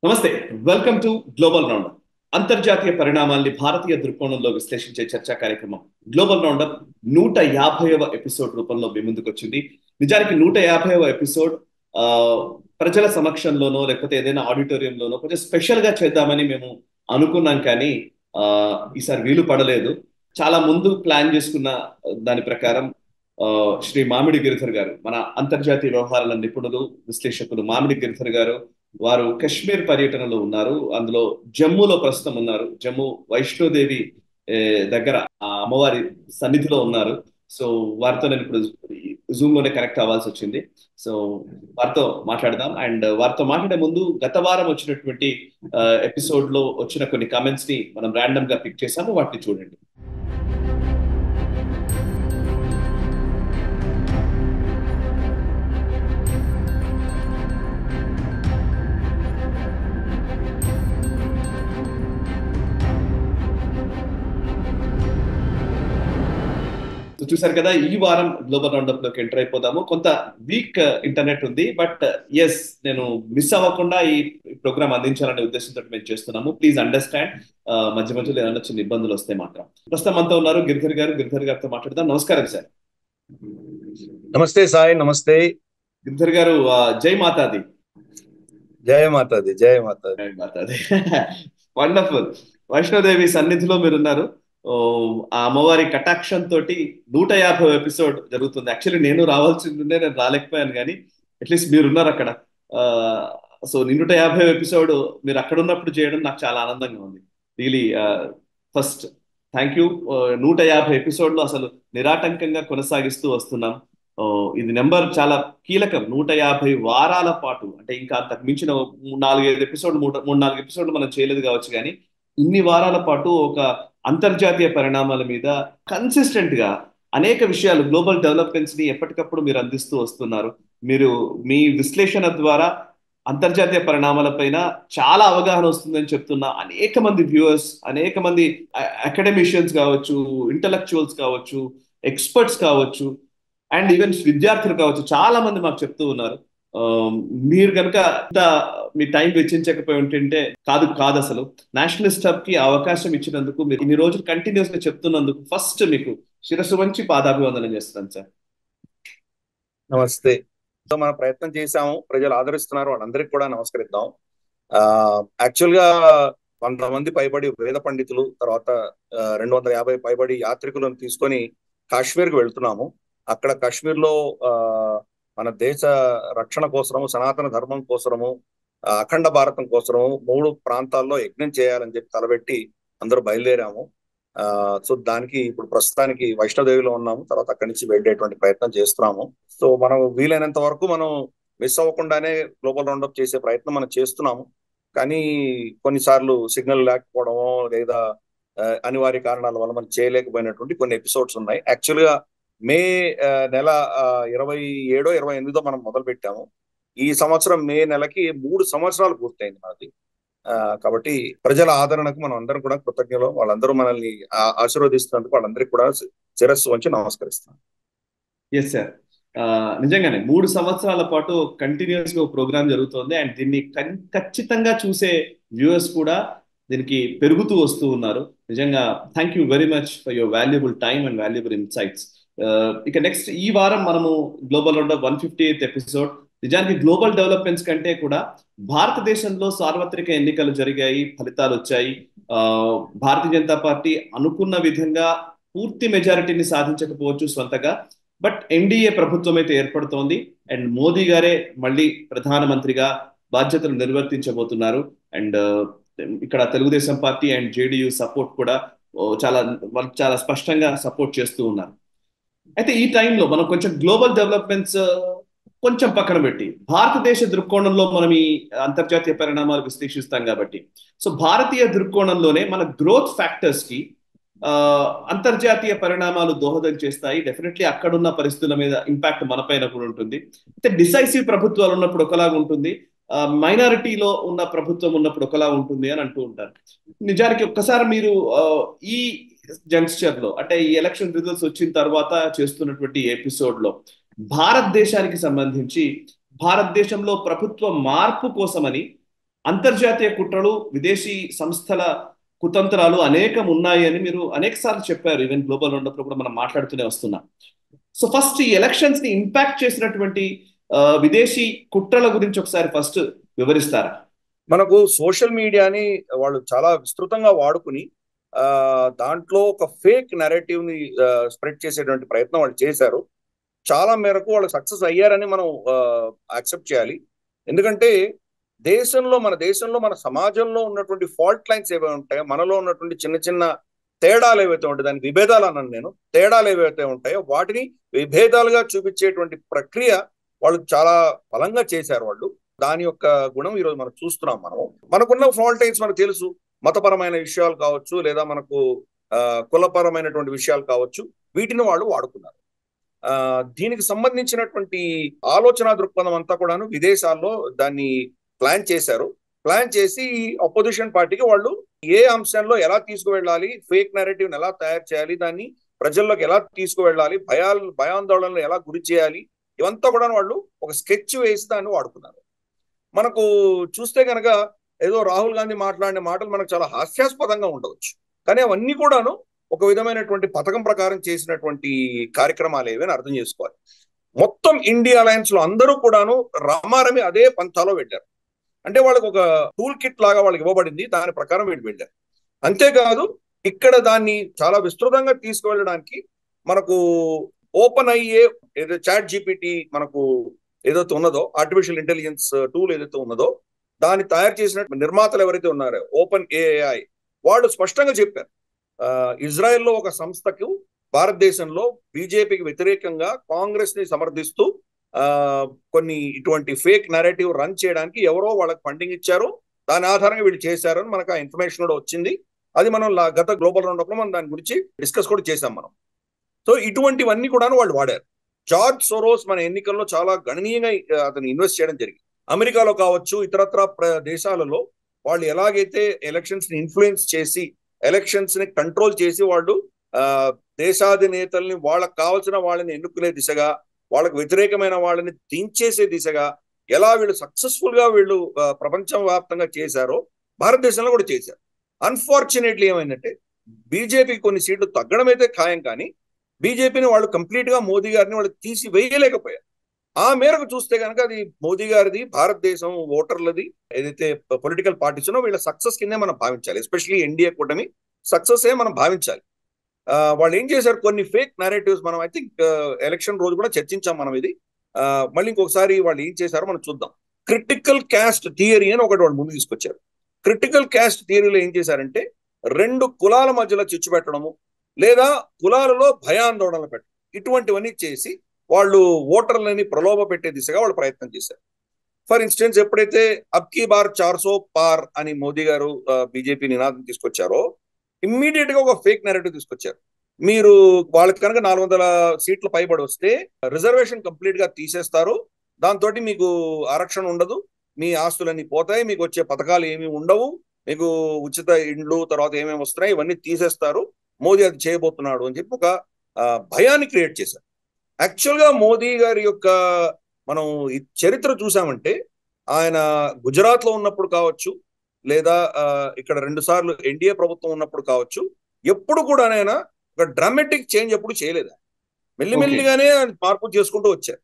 నమస్తే. Welcome to global roundup. అంతర్జాతీయ పరిణామాల్ని భారతీయ దృక్కోణంలో విశ్లేషించే చర్చా కార్యక్రమం గ్లోబల్ రౌండప్ 150వ ఎపిసోడ్ రూపంలో మీ ముందుకు వచ్చింది. నిజానికి 150వ ఎపిసోడ్ ఆ, ప్రజల సమక్షంలోనో లేకపోతే ఏదైనా ఆడిటోరియంలోనో కొంచెం స్పెషల్ గా చేద్దామని మేము అనుకున్నాం, కానీ ఆ, ఈసారి వీలు పడలేదు. చాలా ముందు ప్లాన్ చేసుకున్న దాని ప్రకారం ఆ, శ్రీ మామిడి గిరిధర్ గారు, మన అంతర్జాతీయ వ్యవహారాల నిపుణులు, విశ్లేషకులు మామిడి గిరిధర్ గారు, వారు కశ్మీర్ పర్యటనలో ఉన్నారు. అందులో జమ్మూలో ప్రస్తుతం ఉన్నారు. జమ్మూ వైష్ణోదేవి ఏ, దగ్గర ఆ అమ్మవారి సన్నిధిలో ఉన్నారు. సో వారితో నేను ఇప్పుడు జూమ్ లోనే కనెక్ట్ అవ్వాల్సి వచ్చింది. సో వారితో మాట్లాడదాం. అండ్ వారితో మాట్లాడే ముందు గత వారం వచ్చినటువంటి ఎపిసోడ్ లో వచ్చిన కొన్ని కామెంట్స్ ని మనం ర్యాండమ్ గా పిక్ చేసాము, వాటిని చూడండి. చూసారు కదా, ఈ వారం గ్లోబల్ రౌండప్ లోకి ఎంటర్ అయిపోదాము. కొంత వీక్ ఇంటర్నెట్ ఉంది, బట్ ఎస్, నేను మిస్ అవ్వకుండా ఈ ప్రోగ్రామ్ అందించాలనే ఉద్దేశంతో మేము చేస్తున్నాము. ప్లీజ్ అండర్స్టాండ్, మధ్య మధ్యలో ఏమైనా చిన్న ఇబ్బందులు వస్తే మాత్రం. ప్రస్తుతం అంతా ఉన్నారు గిరిధర్ గారు. గిరిధర్ గారితో మాట్లాడదాం. నమస్కారం సార్. నమస్తే సాయి, నమస్తే. గిరిధర్ గారు, జై మాతాది. జయ మాతాది, జయ మాతాది. జై మాతాది. వండర్ఫుల్. వైష్ణోదేవి సన్నిధిలో మీరున్నారు. ఓ, ఆ అమ్మవారి కటాక్షం తోటి 150 ఎపిసోడ్ జరుగుతుంది. యాక్చువల్లీ నేను రావాల్సిందే, నేను రాలేకపోయాను, కానీ అట్లీస్ట్ మీరున్నారు అక్కడ. సో 150 ఎపిసోడ్ మీరు అక్కడ ఉన్నప్పుడు చేయడం నాకు చాలా ఆనందంగా ఉంది. Really first thank you. 150 ఎపిసోడ్లు అసలు నిరాటంకంగా కొనసాగిస్తూ వస్తున్నాం. ఇది నెంబర్ చాలా కీలకం. 150 వారాల పాటు, అంటే ఇంకా అంతకు మించిన 4-5 ఎపిసోడ్, 3-4 ఎపిసోడ్లు మనం చేయలేదు కావచ్చు, కానీ ఇన్ని వారాల పాటు ఒక అంతర్జాతీయ పరిణామాల మీద కన్సిస్టెంట్ గా అనేక విషయాలు, గ్లోబల్ డెవలప్మెంట్స్ ని ఎప్పటికప్పుడు మీరు అందిస్తూ వస్తున్నారు. మీరు మీ విశ్లేషణ ద్వారా అంతర్జాతీయ పరిణామాల పైన చాలా అవగాహన వస్తుందని చెప్తున్న అనేక మంది వ్యూవర్స్, అనేక మంది అకాడమిషియన్స్ కావచ్చు, ఇంటలెక్చువల్స్ కావచ్చు, ఎక్స్పర్ట్స్ కావచ్చు, అండ్ ఈవెన్ విద్యార్థులు కావచ్చు, చాలా మంది మాకు చెప్తూ ఉన్నారు. మీరు కనుక మీ టైం వెచ్చించకపోయి ఉంటుంటే కాదు అసలు. నేషనలిస్ట్ హబ్ కి అవకాశం ఇచ్చినందుకు, మీరు ఇన్ని రోజులు కంటిన్యూస్ గా చెప్తున్నందుకు ఫస్ట్ మీకు శిరస్సు వంచి పాదాభివందనం చేస్తున్నాను సార్. నమస్తే. సో మన ప్రయత్నం చేశాము, ప్రజలు ఆదరిస్తున్నారు, వాళ్ళందరికీ కూడా నమస్కరిద్దాం. యాక్చువల్ గా 100 మంది పైబడి వేద పండితులు, తర్వాత 250 పైబడి యాత్రికులను తీసుకొని కాశ్మీర్ కు వెళ్తున్నాము. అక్కడ కాశ్మీర్ లో మన దేశ రక్షణ కోసము, సనాతన ధర్మం కోసము, అఖండ భారతం కోసము 3 ప్రాంతాల్లో యజ్ఞం చేయాలని చెప్పి తలబెట్టి అందరూ బయలుదేరాము. సో దానికి ఇప్పుడు ప్రస్తుతానికి వైష్ణోదేవిలో ఉన్నాము. తర్వాత అక్కడి నుంచి వెళ్ళేటువంటి ప్రయత్నం చేస్తున్నాము. సో మనం వీలైనంత వరకు మనం మిస్ అవ్వకుండానే గ్లోబల్ రౌండప్ చేసే ప్రయత్నం మనం చేస్తున్నాము. కానీ కొన్నిసార్లు సిగ్నల్ లేకపోవడమో లేదా అనివార్య కారణాల వల్ల మనం చేయలేకపోయినటువంటి కొన్ని ఎపిసోడ్స్ ఉన్నాయి. యాక్చువల్ గా మే నెల 27, 28 మనం మొదలు పెట్టాము. ఈ సంవత్సరం మే నెలకి 3 సంవత్సరాలు పూర్తయింది మనది. కాబట్టి ప్రజల ఆదరణకు మనం అందరం కూడా కృతజ్ఞులు. వాళ్ళందరూ మనల్ని ఆశీర్వదిస్తున్నందుకు వాళ్ళందరికీ కూడా శిరస్సు వంచి నమస్కరిస్తాను. ఎస్ సార్, నిజంగానే 3 సంవత్సరాల పాటు కంటిన్యూస్ గా ప్రోగ్రామ్ జరుగుతోంది. అండ్ దీన్ని ఖచ్చితంగా చూసే వ్యూవర్స్ కూడా దీనికి పెరుగుతూ వస్తూ ఉన్నారు. నిజంగా thank you very much for your valuable time and valuable insights. ఇక నెక్స్ట్ ఈ వారం మనము గ్లోబల్ రౌండప్ 158th ఎపిసోడ్. నిజానికి గ్లోబల్ డెవలప్మెంట్స్ కంటే కూడా భారతదేశంలో సార్వత్రిక ఎన్నికలు జరిగాయి, ఫలితాలు వచ్చాయి. భారతీయ జనతా పార్టీ అనుకున్న విధంగా పూర్తి మెజారిటీని సాధించకపోవచ్చు స్వంతగా, బట్ ఎన్డీఏ ప్రభుత్వం అయితే ఏర్పడుతోంది. అండ్ మోదీ గారే మళ్ళీ ప్రధానమంత్రిగా బాధ్యతలు నిర్వర్తించబోతున్నారు. అండ్ ఇక్కడ Telugu Desam party and JDU support కూడా చాలా స్పష్టంగా సపోర్ట్ చేస్తూ ఉన్నారు. అయితే ఈ టైంలో మనం కొంచెం గ్లోబల్ డెవలప్మెంట్స్ కొంచెం పక్కన పెట్టి భారతదేశ దృక్కోణంలో మనం ఈ అంతర్జాతీయ పరిణామాలు విశ్లేషిస్తాం కాబట్టి, సో భారతీయ దృక్కోణంలోనే మన గ్రోత్ ఫ్యాక్టర్స్ కి అంతర్జాతీయ పరిణామాలు దోహదం చేస్తాయి. డెఫినెట్లీ అక్కడున్న పరిస్థితుల మీద ఇంపాక్ట్ మన పైన కూడా ఉంటుంది. అయితే డిసైసివ్ ప్రభుత్వాలు ఉన్నప్పుడు ఒకలాగా ఉంటుంది, మైనారిటీలో ఉన్న ప్రభుత్వం ఉన్నప్పుడు ఒకలా ఉంటుంది అని అంటూ ఉంటారు. నిజానికి ఒక్కసారి మీరు ఈ జంక్చర్ లో, అంటే ఈ ఎలక్షన్ రిజల్ట్స్ వచ్చిన తర్వాత చేస్తున్నటువంటి ఎపిసోడ్ లో భారతదేశానికి సంబంధించి భారతదేశంలో ప్రభుత్వ మార్పు కోసమని అంతర్జాతీయ కుట్రలు, విదేశీ సంస్థల కుతంత్రాలు అనేకం ఉన్నాయి అని మీరు అనేక సార్లు చెప్పారు. ఈవెన్ గ్లోబల్ ఉన్నప్పుడు కూడా మనం మాట్లాడుతూనే వస్తున్నాం. సో ఫస్ట్ ఈ ఎలక్షన్స్ ని ఇంపాక్ట్ చేసినటువంటి విదేశీ కుట్రల గురించి ఒకసారి ఫస్ట్ వివరిస్తారా? మనకు సోషల్ మీడియాని వాళ్ళు చాలా విస్తృతంగా వాడుకుని దాంట్లో ఒక ఫేక్ నెరేటివ్ ని స్ప్రెడ్ చేసేటువంటి ప్రయత్నం వాళ్ళు చేశారు. చాలా మేరకు వాళ్ళు సక్సెస్ అయ్యారని మనం యాక్సెప్ట్ చేయాలి. ఎందుకంటే మన దేశంలో మన సమాజంలో ఉన్నటువంటి ఫాల్ట్ లైన్స్ ఏవైతే ఉంటాయో, మనలో ఉన్నటువంటి చిన్న చిన్న తేడాలు ఏవైతే ఉంటాయో, దానికి విభేదాలు అన్నాను నేను, తేడాలు ఏవైతే ఉంటాయో వాటిని విభేదాలుగా చూపించేటువంటి ప్రక్రియ వాళ్ళు చాలా బలంగా చేశారు. వాళ్ళు దాని యొక్క గుణం ఈరోజు మనం చూస్తున్నాం. మనకున్న ఫాల్ట్ లైన్స్ మనకు తెలుసు. మతపరమైన విషయాలు కావచ్చు, లేదా మనకు కులపరమైనటువంటి విషయాలు కావచ్చు, వీటిని వాళ్ళు వాడుకున్నారు. దీనికి సంబంధించినటువంటి ఆలోచన దృక్పథం అంతా కూడాను విదేశాల్లో దాన్ని ప్లాన్ చేశారు. ప్లాన్ చేసి అపోజిషన్ పార్టీకి వాళ్ళు ఏ అంశంలో ఎలా తీసుకువెళ్ళాలి, ఫేక్ నెరేటివ్ ఎలా తయారు చేయాలి, దాన్ని ప్రజల్లోకి ఎలా తీసుకువెళ్ళాలి, భయాందోళనలు ఎలా గురి చేయాలి, ఇవంతా కూడా వాళ్ళు ఒక స్కెచ్ వేసి దాన్ని వాడుకున్నారు. మనకు చూస్తే కనుక ఏదో రాహుల్ గాంధీ మాట్లాడిన మాటలు మనకు చాలా హాస్యాస్పదంగా ఉండవచ్చు, కానీ అవన్నీ కూడాను ఒక విధమైనటువంటి పథకం ప్రకారం చేసినటువంటి కార్యక్రమాలు ఏవని అర్థం చేసుకోవాలి. మొత్తం ఇండియా అలయన్స్ లో అందరూ కూడాను రమారమి అదే పంథాలో వెళ్ళారు. అంటే వాళ్ళకి ఒక టూల్ కిట్ లాగా వాళ్ళకి ఇవ్వబడింది, దాని ప్రకారం వీళ్ళు వెళ్ళారు. అంతేకాదు ఇక్కడ దాన్ని చాలా విస్తృతంగా తీసుకువెళ్ళడానికి మనకు ఓపెన్ అయ్యే ఏదో చాట్ జీపీటీ మనకు ఏదైతే ఉన్నదో, ఆర్టిఫిషియల్ ఇంటెలిజెన్స్ టూల్ ఏదైతే ఉన్నదో, దాన్ని తయారు చేసిన నిర్మాతలు ఎవరైతే ఉన్నారో ఓపెన్ ఏఐ, వాళ్ళు స్పష్టంగా చెప్పారు ఇజ్రాయెల్లో ఒక సంస్థకు భారతదేశంలో బీజేపీకి వ్యతిరేకంగా కాంగ్రెస్ ని సమర్థిస్తూ కొన్ని ఇటువంటి ఫేక్ నెరేటివ్ రన్ చేయడానికి ఎవరో వాళ్ళకి ఫండింగ్ ఇచ్చారు, దాని ఆధారంగా వీళ్ళు చేశారని మనకు ఆ ఇన్ఫర్మేషన్ కూడా వచ్చింది. అది మనం గత గ్లోబల్ రౌండప్ లో మనం దాని గురించి డిస్కస్ కూడా చేశాం మనం. సో ఇటువంటివన్నీ కూడా వాళ్ళు వాడారు. జార్జ్ సోరోస్ మన ఎన్నికల్లో చాలా గణనీయంగా అతను ఇన్వెస్ట్ చేయడం జరిగింది. అమెరికాలో కావచ్చు, ఇతరత్ర దేశాలలో వాళ్ళు ఎలాగైతే ఎలక్షన్స్ ని ఇన్ఫ్లుయెన్స్ చేసి, ఎలక్షన్స్ ని కంట్రోల్ చేసి, వాళ్ళు దేశాధినేతల్ని వాళ్ళకు కావాల్సిన వాళ్ళని ఎన్నుకునే దిశగా, వాళ్ళకు వ్యతిరేకమైన వాళ్ళని దించేసే దిశగా ఎలా వీళ్ళు సక్సెస్ఫుల్ గా వీళ్ళు ప్రపంచ వ్యాప్తంగా చేశారో భారతదేశంలో కూడా చేశారు. అన్ఫార్చునేట్లీ ఏమైందంటే బీజేపీకి కొన్ని సీట్లు తగ్గడం అయితే ఖాయం, కానీ బీజేపీని వాళ్ళు కంప్లీట్ గా మోదీ గారిని వాళ్ళు తీసి వేయలేకపోయారు. ఆ మేరకు చూస్తే కనుక అది మోదీ గారిది, భారతదేశం ఓటర్లది ఏదైతే పొలిటికల్ పార్టీస్ ఉన్నో వీళ్ళ సక్సెస్ కిందే మనం భావించాలి. ఎస్పెషల్లీ ఎన్డీఏ కూటమి సక్సెస్ ఏ మనం భావించాలి. వాళ్ళు ఏం చేశారు, కొన్ని ఫేక్ నెరేటివ్స్ మనం ఐ థింక్ ఎలక్షన్ రోజు కూడా చర్చించాం మనం ఇది. మళ్ళీ ఇంకొకసారి వాళ్ళు ఏం చేశారో మనం చూద్దాం. క్రిటికల్ క్యాస్ట్ థియరీ అని ఒకటి వాళ్ళు ముందు తీసుకొచ్చారు. క్రిటికల్ క్యాస్ట్ థియరీలో ఏం చేశారంటే రెండు కులాల మధ్యలో చిచ్చు పెట్టడము, లేదా కులాలలో భయాందోళనలు పెట్టడం, ఇటువంటివన్నీ చేసి వాళ్ళు ఓటర్లని ప్రలోభ పెట్టే దిశగా వాళ్ళు ప్రయత్నం చేశారు. ఫర్ ఇన్స్టెన్స్, ఎప్పుడైతే అబ్కీ బార్ 400 పార్ అని మోదీ గారు బీజేపీ నినాదం తీసుకొచ్చారో, ఇమ్మీడియట్ గా ఒక ఫేక్ నెరేటివ్ తీసుకొచ్చారు. మీరు వాళ్ళకి కనుక 400 సీట్ల పైబడి వస్తే రిజర్వేషన్ కంప్లీట్ గా తీసేస్తారు, దాంతో మీకు ఆరక్షణ ఉండదు, మీ ఆస్తులన్నీ పోతాయి, మీకు వచ్చే పథకాలు ఏమీ ఉండవు, మీకు ఉచిత ఇండ్లు తర్వాత ఏమేమి వస్తున్నాయి ఇవన్నీ తీసేస్తారు, మోదీ అది చేయబోతున్నాడు అని చెప్పి ఒక భయాన్ని క్రియేట్ చేశారు. యాక్చువల్ గా మోదీ గారి యొక్క మనం ఈ చరిత్ర చూసామంటే, ఆయన గుజరాత్ లో ఉన్నప్పుడు కావచ్చు, లేదా ఇక్కడ 2 సార్లు ఎన్డీఏ ప్రభుత్వం ఉన్నప్పుడు కావచ్చు, ఎప్పుడు కూడా ఆయన ఒక డ్రామాటిక్ చేంజ్ ఎప్పుడు చేయలేదు. మెల్లిమెల్లిగానే మార్పు చేసుకుంటూ వచ్చారు.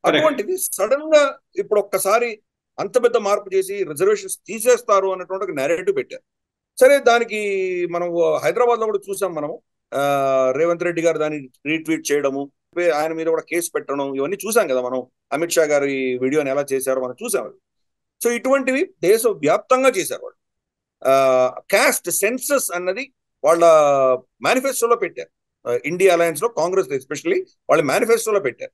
అటువంటిది సడన్ గా ఇప్పుడు ఒక్కసారి అంత పెద్ద మార్పు చేసి రిజర్వేషన్స్ తీసేస్తారు అన్నటువంటి ఒక నెరేటివ్ పెట్టారు. సరే, దానికి మనం హైదరాబాద్ లో కూడా చూసాం. మనము రేవంత్ రెడ్డి గారు దాన్ని రీట్వీట్ చేయడము, ఆయన మీద కూడా కేసు పెట్టడం, ఇవన్నీ చూసాం కదా మనం. అమిత్ షా గారి వీడియోని ఎలా చేశారో మనం చూసాం. సో ఇటువంటివి దేశ వ్యాప్తంగా చేశారు వాళ్ళు. క్యాస్ట్ సెన్సస్ అన్నది వాళ్ళ మేనిఫెస్టోలో పెట్టారు. ఇండియా అలయన్స్ లో కాంగ్రెస్ ఎస్పెషల్లీ వాళ్ళ మేనిఫెస్టోలో పెట్టారు.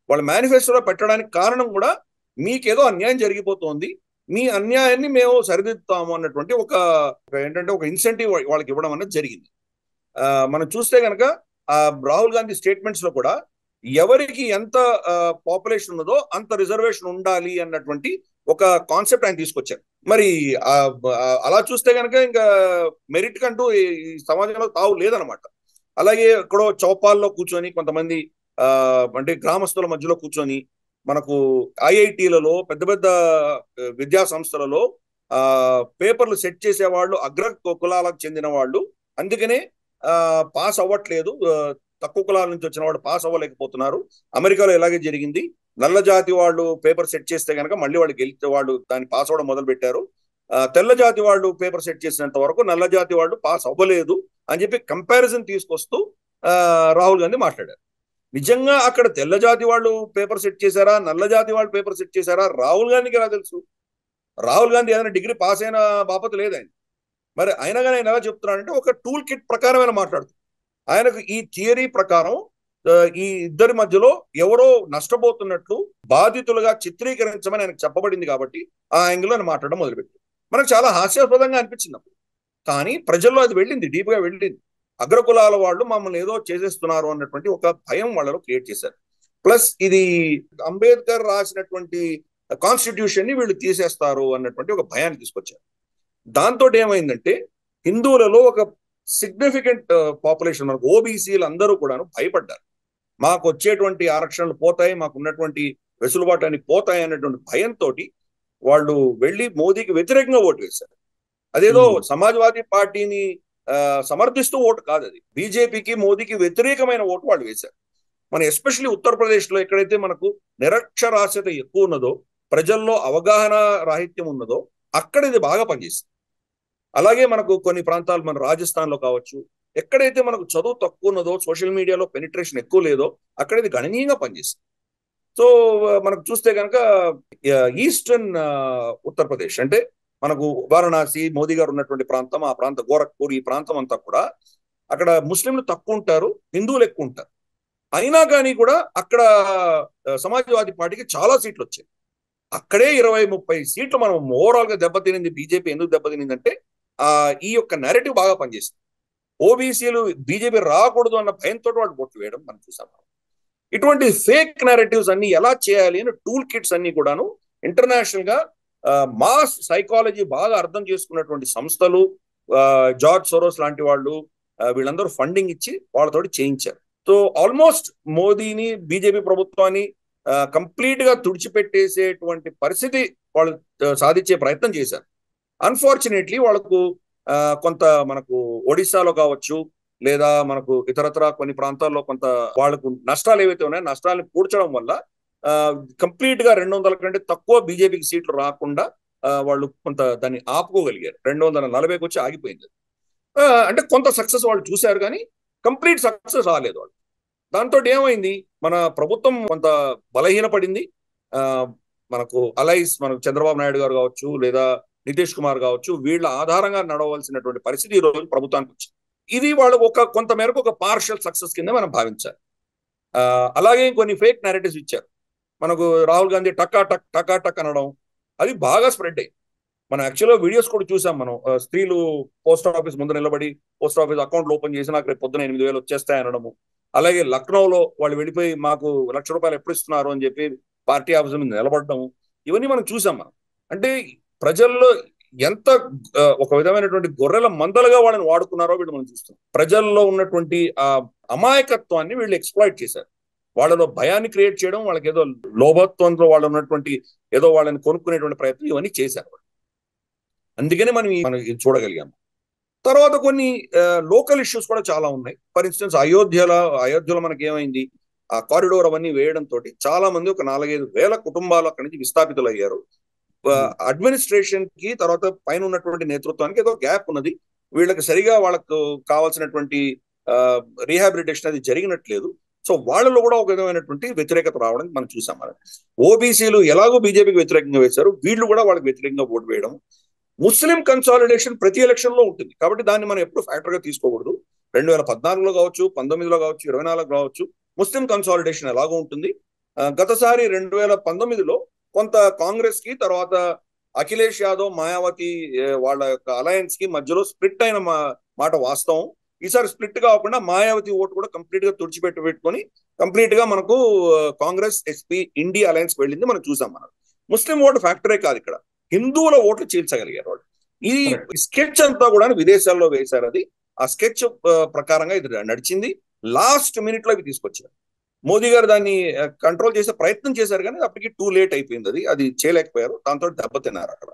వాళ్ళ మేనిఫెస్టోలో పెట్టడానికి కారణం కూడా మీకేదో అన్యాయం జరిగిపోతోంది, మీ అన్యాయాన్ని మేము సరిదిద్దుతాము అన్నటువంటి ఒక ఏంటంటే ఒక ఇన్సెంటివ్ వాళ్ళకి ఇవ్వడం అనేది జరిగింది. మనం చూస్తే కనుక రాహుల్ గాంధీ స్టేట్మెంట్స్ లో కూడా ఎవరికి ఎంత పాపులేషన్ ఉన్నదో అంత రిజర్వేషన్ ఉండాలి అన్నటువంటి ఒక కాన్సెప్ట్ ఆయన తీసుకొచ్చారు. మరి అలా చూస్తే కనుక ఇంకా మెరిట్ కంటూ ఈ సమాజంలో తావు లేదనమాట. అలాగే ఎక్కడో చౌపాల్లో కూర్చొని కొంతమంది అంటే గ్రామస్తుల మధ్యలో కూర్చొని మనకు ఐఐటీలలో పెద్ద పెద్ద విద్యా సంస్థలలో పేపర్లు సెట్ చేసేవాళ్ళు అగ్ర కులాలకు చెందిన వాళ్ళు, అందుకనే పాస్ అవ్వట్లేదు. తక్కువ కులాల నుంచి వచ్చిన వాళ్ళు పాస్ అవ్వలేకపోతున్నారు. అమెరికాలో ఇలాగే జరిగింది. నల్ల జాతి వాళ్ళు పేపర్ సెట్ చేస్తే కనుక మళ్ళీ వాళ్ళు గెలిస్తే వాళ్ళు దాన్ని పాస్ అవ్వడం మొదలు పెట్టారు. తెల్ల జాతి వాళ్ళు పేపర్ సెట్ చేసినంత వరకు నల్ల జాతి వాళ్ళు పాస్ అవ్వలేదు అని చెప్పి కంపారిజన్ తీసుకొస్తూ రాహుల్ గాంధీ మాట్లాడారు. నిజంగా అక్కడ తెల్ల జాతి వాళ్ళు పేపర్ సెట్ చేశారా, నల్ల జాతి వాళ్ళు పేపర్ సెట్ చేశారా, రాహుల్ గాంధీకి ఎలా తెలుసు? రాహుల్ గాంధీ ఏదైనా డిగ్రీ పాస్ అయిన బాపత లేదు ఆయన. మరి అయినా కానీ ఆయన ఎలా చెప్తున్నాడంటే ఒక టూల్ కిట్ ప్రకారం ఆయన మాట్లాడుతుంది. ఆయనకు ఈ థియరీ ప్రకారం ఈ ఇద్దరి మధ్యలో ఎవరో నష్టపోతున్నట్లు బాధితులుగా చిత్రీకరించమని ఆయనకు చెప్పబడింది కాబట్టి ఆ యాంగిల్లో ఆయన మాట్లాడడం మొదలుపెట్టారు. మనకు చాలా హాస్యాస్పదంగా అనిపించింది అప్పుడు. కానీ ప్రజల్లో అది వెళ్ళింది, డీప్ గా వెళ్ళింది. అగ్రకులాల వాళ్ళు మమ్మల్ని ఏదో చేసేస్తున్నారు అన్నటువంటి ఒక భయం వాళ్ళలో క్రియేట్ చేశారు. ప్లస్ ఇది అంబేద్కర్ రాసినటువంటి కాన్స్టిట్యూషన్ ని వీళ్ళు తీసేస్తారు అన్నటువంటి ఒక భయాన్ని తీసుకొచ్చారు. దాంతో ఏమైందంటే హిందువులలో ఒక సిగ్నిఫికెంట్ పాపులేషన్, మనకు ఓబీసీలు అందరూ కూడాను భయపడ్డారు. మాకు వచ్చేటువంటి ఆరక్షణలు పోతాయి, మాకు ఉన్నటువంటి వెసులుబాటు అని పోతాయి అన్నటువంటి భయంతో వాళ్ళు వెళ్ళి మోదీకి వ్యతిరేకంగా ఓటు వేశారు. అదేదో సమాజ్వాదీ పార్టీని సమర్థిస్తూ ఓటు కాదు, అది బీజేపీకి మోదీకి వ్యతిరేకమైన ఓటు వాళ్ళు వేశారు. మన ఎస్పెషల్లీ ఉత్తరప్రదేశ్ లో ఎక్కడైతే మనకు నిరక్షరాస్యత ఎక్కువ ఉన్నదో, ప్రజల్లో అవగాహన రాహిత్యం ఉన్నదో అక్కడ ఇది బాగా పనిచేస్తుంది. అలాగే మనకు కొన్ని ప్రాంతాలు, మన రాజస్థాన్ లో కావచ్చు, ఎక్కడైతే మనకు చదువు తక్కువ ఉన్నదో, సోషల్ మీడియాలో పెనిట్రేషన్ ఎక్కువ లేదో అక్కడ ఇది గణనీయంగా పనిచేస్తుంది. సో మనకు చూస్తే కనుక ఈస్టర్న్ ఉత్తరప్రదేశ్ అంటే మనకు వారణాసి, మోదీ గారు ఉన్నటువంటి ప్రాంతం, ఆ ప్రాంత గోరఖ్పూర్, ఈ ప్రాంతం అంతా కూడా అక్కడ ముస్లింలు తక్కువ ఉంటారు, హిందువులు ఎక్కువ ఉంటారు. అయినా కానీ కూడా అక్కడ సమాజ్వాదీ పార్టీకి చాలా సీట్లు వచ్చాయి. అక్కడే 20-30 సీట్లు మనం ఓవరాల్ గా దెబ్బతినింది. బీజేపీ ఎందుకు దెబ్బతినిందంటే ఈ యొక్క నెరేటివ్ బాగా పనిచేస్తుంది. ఓబీసీలు బీజేపీ రాకూడదు అన్న భయంతో వాళ్ళు ఓట్లు వేయడం మనం చూసాం. ఇటువంటి ఫేక్ నెరేటివ్స్ అన్ని ఎలా చేయాలి అని టూల్ కిట్స్ అన్ని కూడాను ఇంటర్నేషనల్ గా మాస్ సైకాలజీ బాగా అర్థం చేసుకున్నటువంటి సంస్థలు, జార్జ్ సోరోస్ లాంటి వాళ్ళు, వీళ్ళందరూ ఫండింగ్ ఇచ్చి వాళ్ళతోటి చేయించారు. సో ఆల్మోస్ట్ మోదీని, బీజేపీ ప్రభుత్వాన్ని కంప్లీట్ గా తుడిచిపెట్టేసేటువంటి పరిస్థితి వాళ్ళు సాధించే ప్రయత్నం చేశారు. అన్ఫార్చునేట్లీ వాళ్ళకు కొంత మనకు ఒడిశాలో కావచ్చు, లేదా మనకు ఇతరత్ర కొన్ని ప్రాంతాల్లో కొంత వాళ్ళకు నష్టాలు ఏవైతే ఉన్నాయో నష్టాలను పూడ్చడం వల్ల కంప్లీట్ గా 200 కంటే తక్కువ బీజేపీకి సీట్లు రాకుండా వాళ్ళు కొంత దాన్ని ఆపుకోగలిగారు. 240కి వచ్చి ఆగిపోయింది. అంటే కొంత సక్సెస్ వాళ్ళు చూశారు, కానీ కంప్లీట్ సక్సెస్ రాలేదు వాళ్ళు. దాంతో ఏమైంది, మన ప్రభుత్వం కొంత బలహీనపడింది. మనకు అలైస్, మనకు చంద్రబాబు నాయుడు గారు కావచ్చు, లేదా నితీష్ కుమార్ కావచ్చు, వీళ్ళ ఆధారంగా నడవలసినటువంటి పరిస్థితి ఈ రోజు ప్రభుత్వానికి వచ్చింది. ఇది వాళ్ళు కొంత మేరకు ఒక పార్షియల్ సక్సెస్ కింద మనం భావించాలి. అలాగే కొన్ని ఫేక్ నారేటివ్స్ ఇచ్చారు. మనకు రాహుల్ గాంధీ టకా టక్ టకా టక్ అనడం, అది బాగా స్ప్రెడ్ అయ్యింది. మనం యాక్చువల్గా వీడియోస్ కూడా చూసాం. మనం స్త్రీలు పోస్ట్ ఆఫీస్ ముందు నిలబడి పోస్ట్ ఆఫీస్ అకౌంట్లు ఓపెన్ చేసి నాకు రేపు పొద్దున 8,000 వచ్చేస్తాయి అనడము. అలాగే లక్నోలో వాళ్ళు వెళ్ళిపోయి మాకు ₹1,00,000 ఎప్పుడు ఇస్తున్నారు అని చెప్పి పార్టీ ఆఫీస్ మీద నిలబడటము, ఇవన్నీ మనం చూసాం. మనం అంటే ప్రజల్లో ఎంత ఒక విధమైనటువంటి గొర్రెల మందలుగా వాళ్ళని వాడుకున్నారో వీళ్ళు మనం చూస్తాం. ప్రజల్లో ఉన్నటువంటి ఆ అమాయకత్వాన్ని వీళ్ళు ఎక్స్ప్లాయిట్ చేశారు. వాళ్ళలో భయాన్ని క్రియేట్ చేయడం, వాళ్ళకి ఏదో లోభత్వంతో వాళ్ళు ఉన్నటువంటి ఏదో వాళ్ళని కొనుక్కునేటువంటి ప్రయత్నం ఇవన్నీ చేశారు. అందుకనే మనం ఇది చూడగలిగాము. తర్వాత కొన్ని లోకల్ ఇష్యూస్ కూడా చాలా ఉన్నాయి. ఫర్ ఇన్స్టెన్స్ అయోధ్యలో మనకి ఏమైంది, ఆ కారిడోర్ అవన్నీ వేయడంతో చాలా మంది, ఒక 4-5 వేల కుటుంబాలు అక్కడి నుంచి విస్థాపితులు అయ్యారు. అడ్మినిస్ట్రేషన్ కి తర్వాత పైన ఉన్నటువంటి నేతృత్వానికి ఏదో గ్యాప్ ఉన్నది. వీళ్ళకి సరిగా వాళ్ళకు కావాల్సినటువంటి రీహాబిలిటేషన్ అది జరిగినట్లేదు. సో వాళ్ళలో కూడా ఒక విధమైనటువంటి వ్యతిరేకత రావడం మనం చూసాం. ఓబీసీలు ఎలాగో బీజేపీకి వ్యతిరేకంగా వేశారు, వీళ్ళు కూడా వాళ్ళకి వ్యతిరేకంగా ఓటు వేయడం. ముస్లిం కన్సాలిడేషన్ ప్రతి ఎలక్షన్ లో ఉంటుంది కాబట్టి దాన్ని మనం ఎప్పుడు ఫ్యాక్టర్ గా తీసుకోకూడదు. 2014లో కావచ్చు, 19లో కావచ్చు, 24 కావచ్చు, ముస్లిం కన్సాలిడేషన్ ఎలాగో ఉంటుంది. గతసారి 2019లో కొంత కాంగ్రెస్ కి, తర్వాత అఖిలేష్ యాదవ్, మాయావతి వాళ్ళ యొక్క అలయన్స్ కి మధ్యలో స్ప్లిట్ అయిన మాట వాస్తవం. ఈసారి స్ప్లిట్ కాకుండా మాయావతి ఓటు కూడా కంప్లీట్ గా పెట్టుకొని కంప్లీట్ గా మనకు కాంగ్రెస్, ఎస్పీ, ఇండియా అలయన్స్ వెళ్ళింది మనం చూసాం. మనం ముస్లిం ఓటు ఫ్యాక్టరే కాదు, ఇక్కడ హిందువుల ఓట్లు చీల్చగలిగారు వాళ్ళు. ఈ స్కెచ్ అంతా కూడా విదేశాల్లో వేశారు. అది ఆ స్కెచ్ ప్రకారంగా ఇది నడిచింది. లాస్ట్ మినిట్ లో ఇవి తీసుకొచ్చారు. మోదీ గారు దాన్ని కంట్రోల్ చేసే ప్రయత్నం చేశారు, కానీ అప్పటికి టూ లేట్ అయిపోయింది. అది చేయలేకపోయారు. దాంతో దెబ్బతిన్నారు అక్కడ.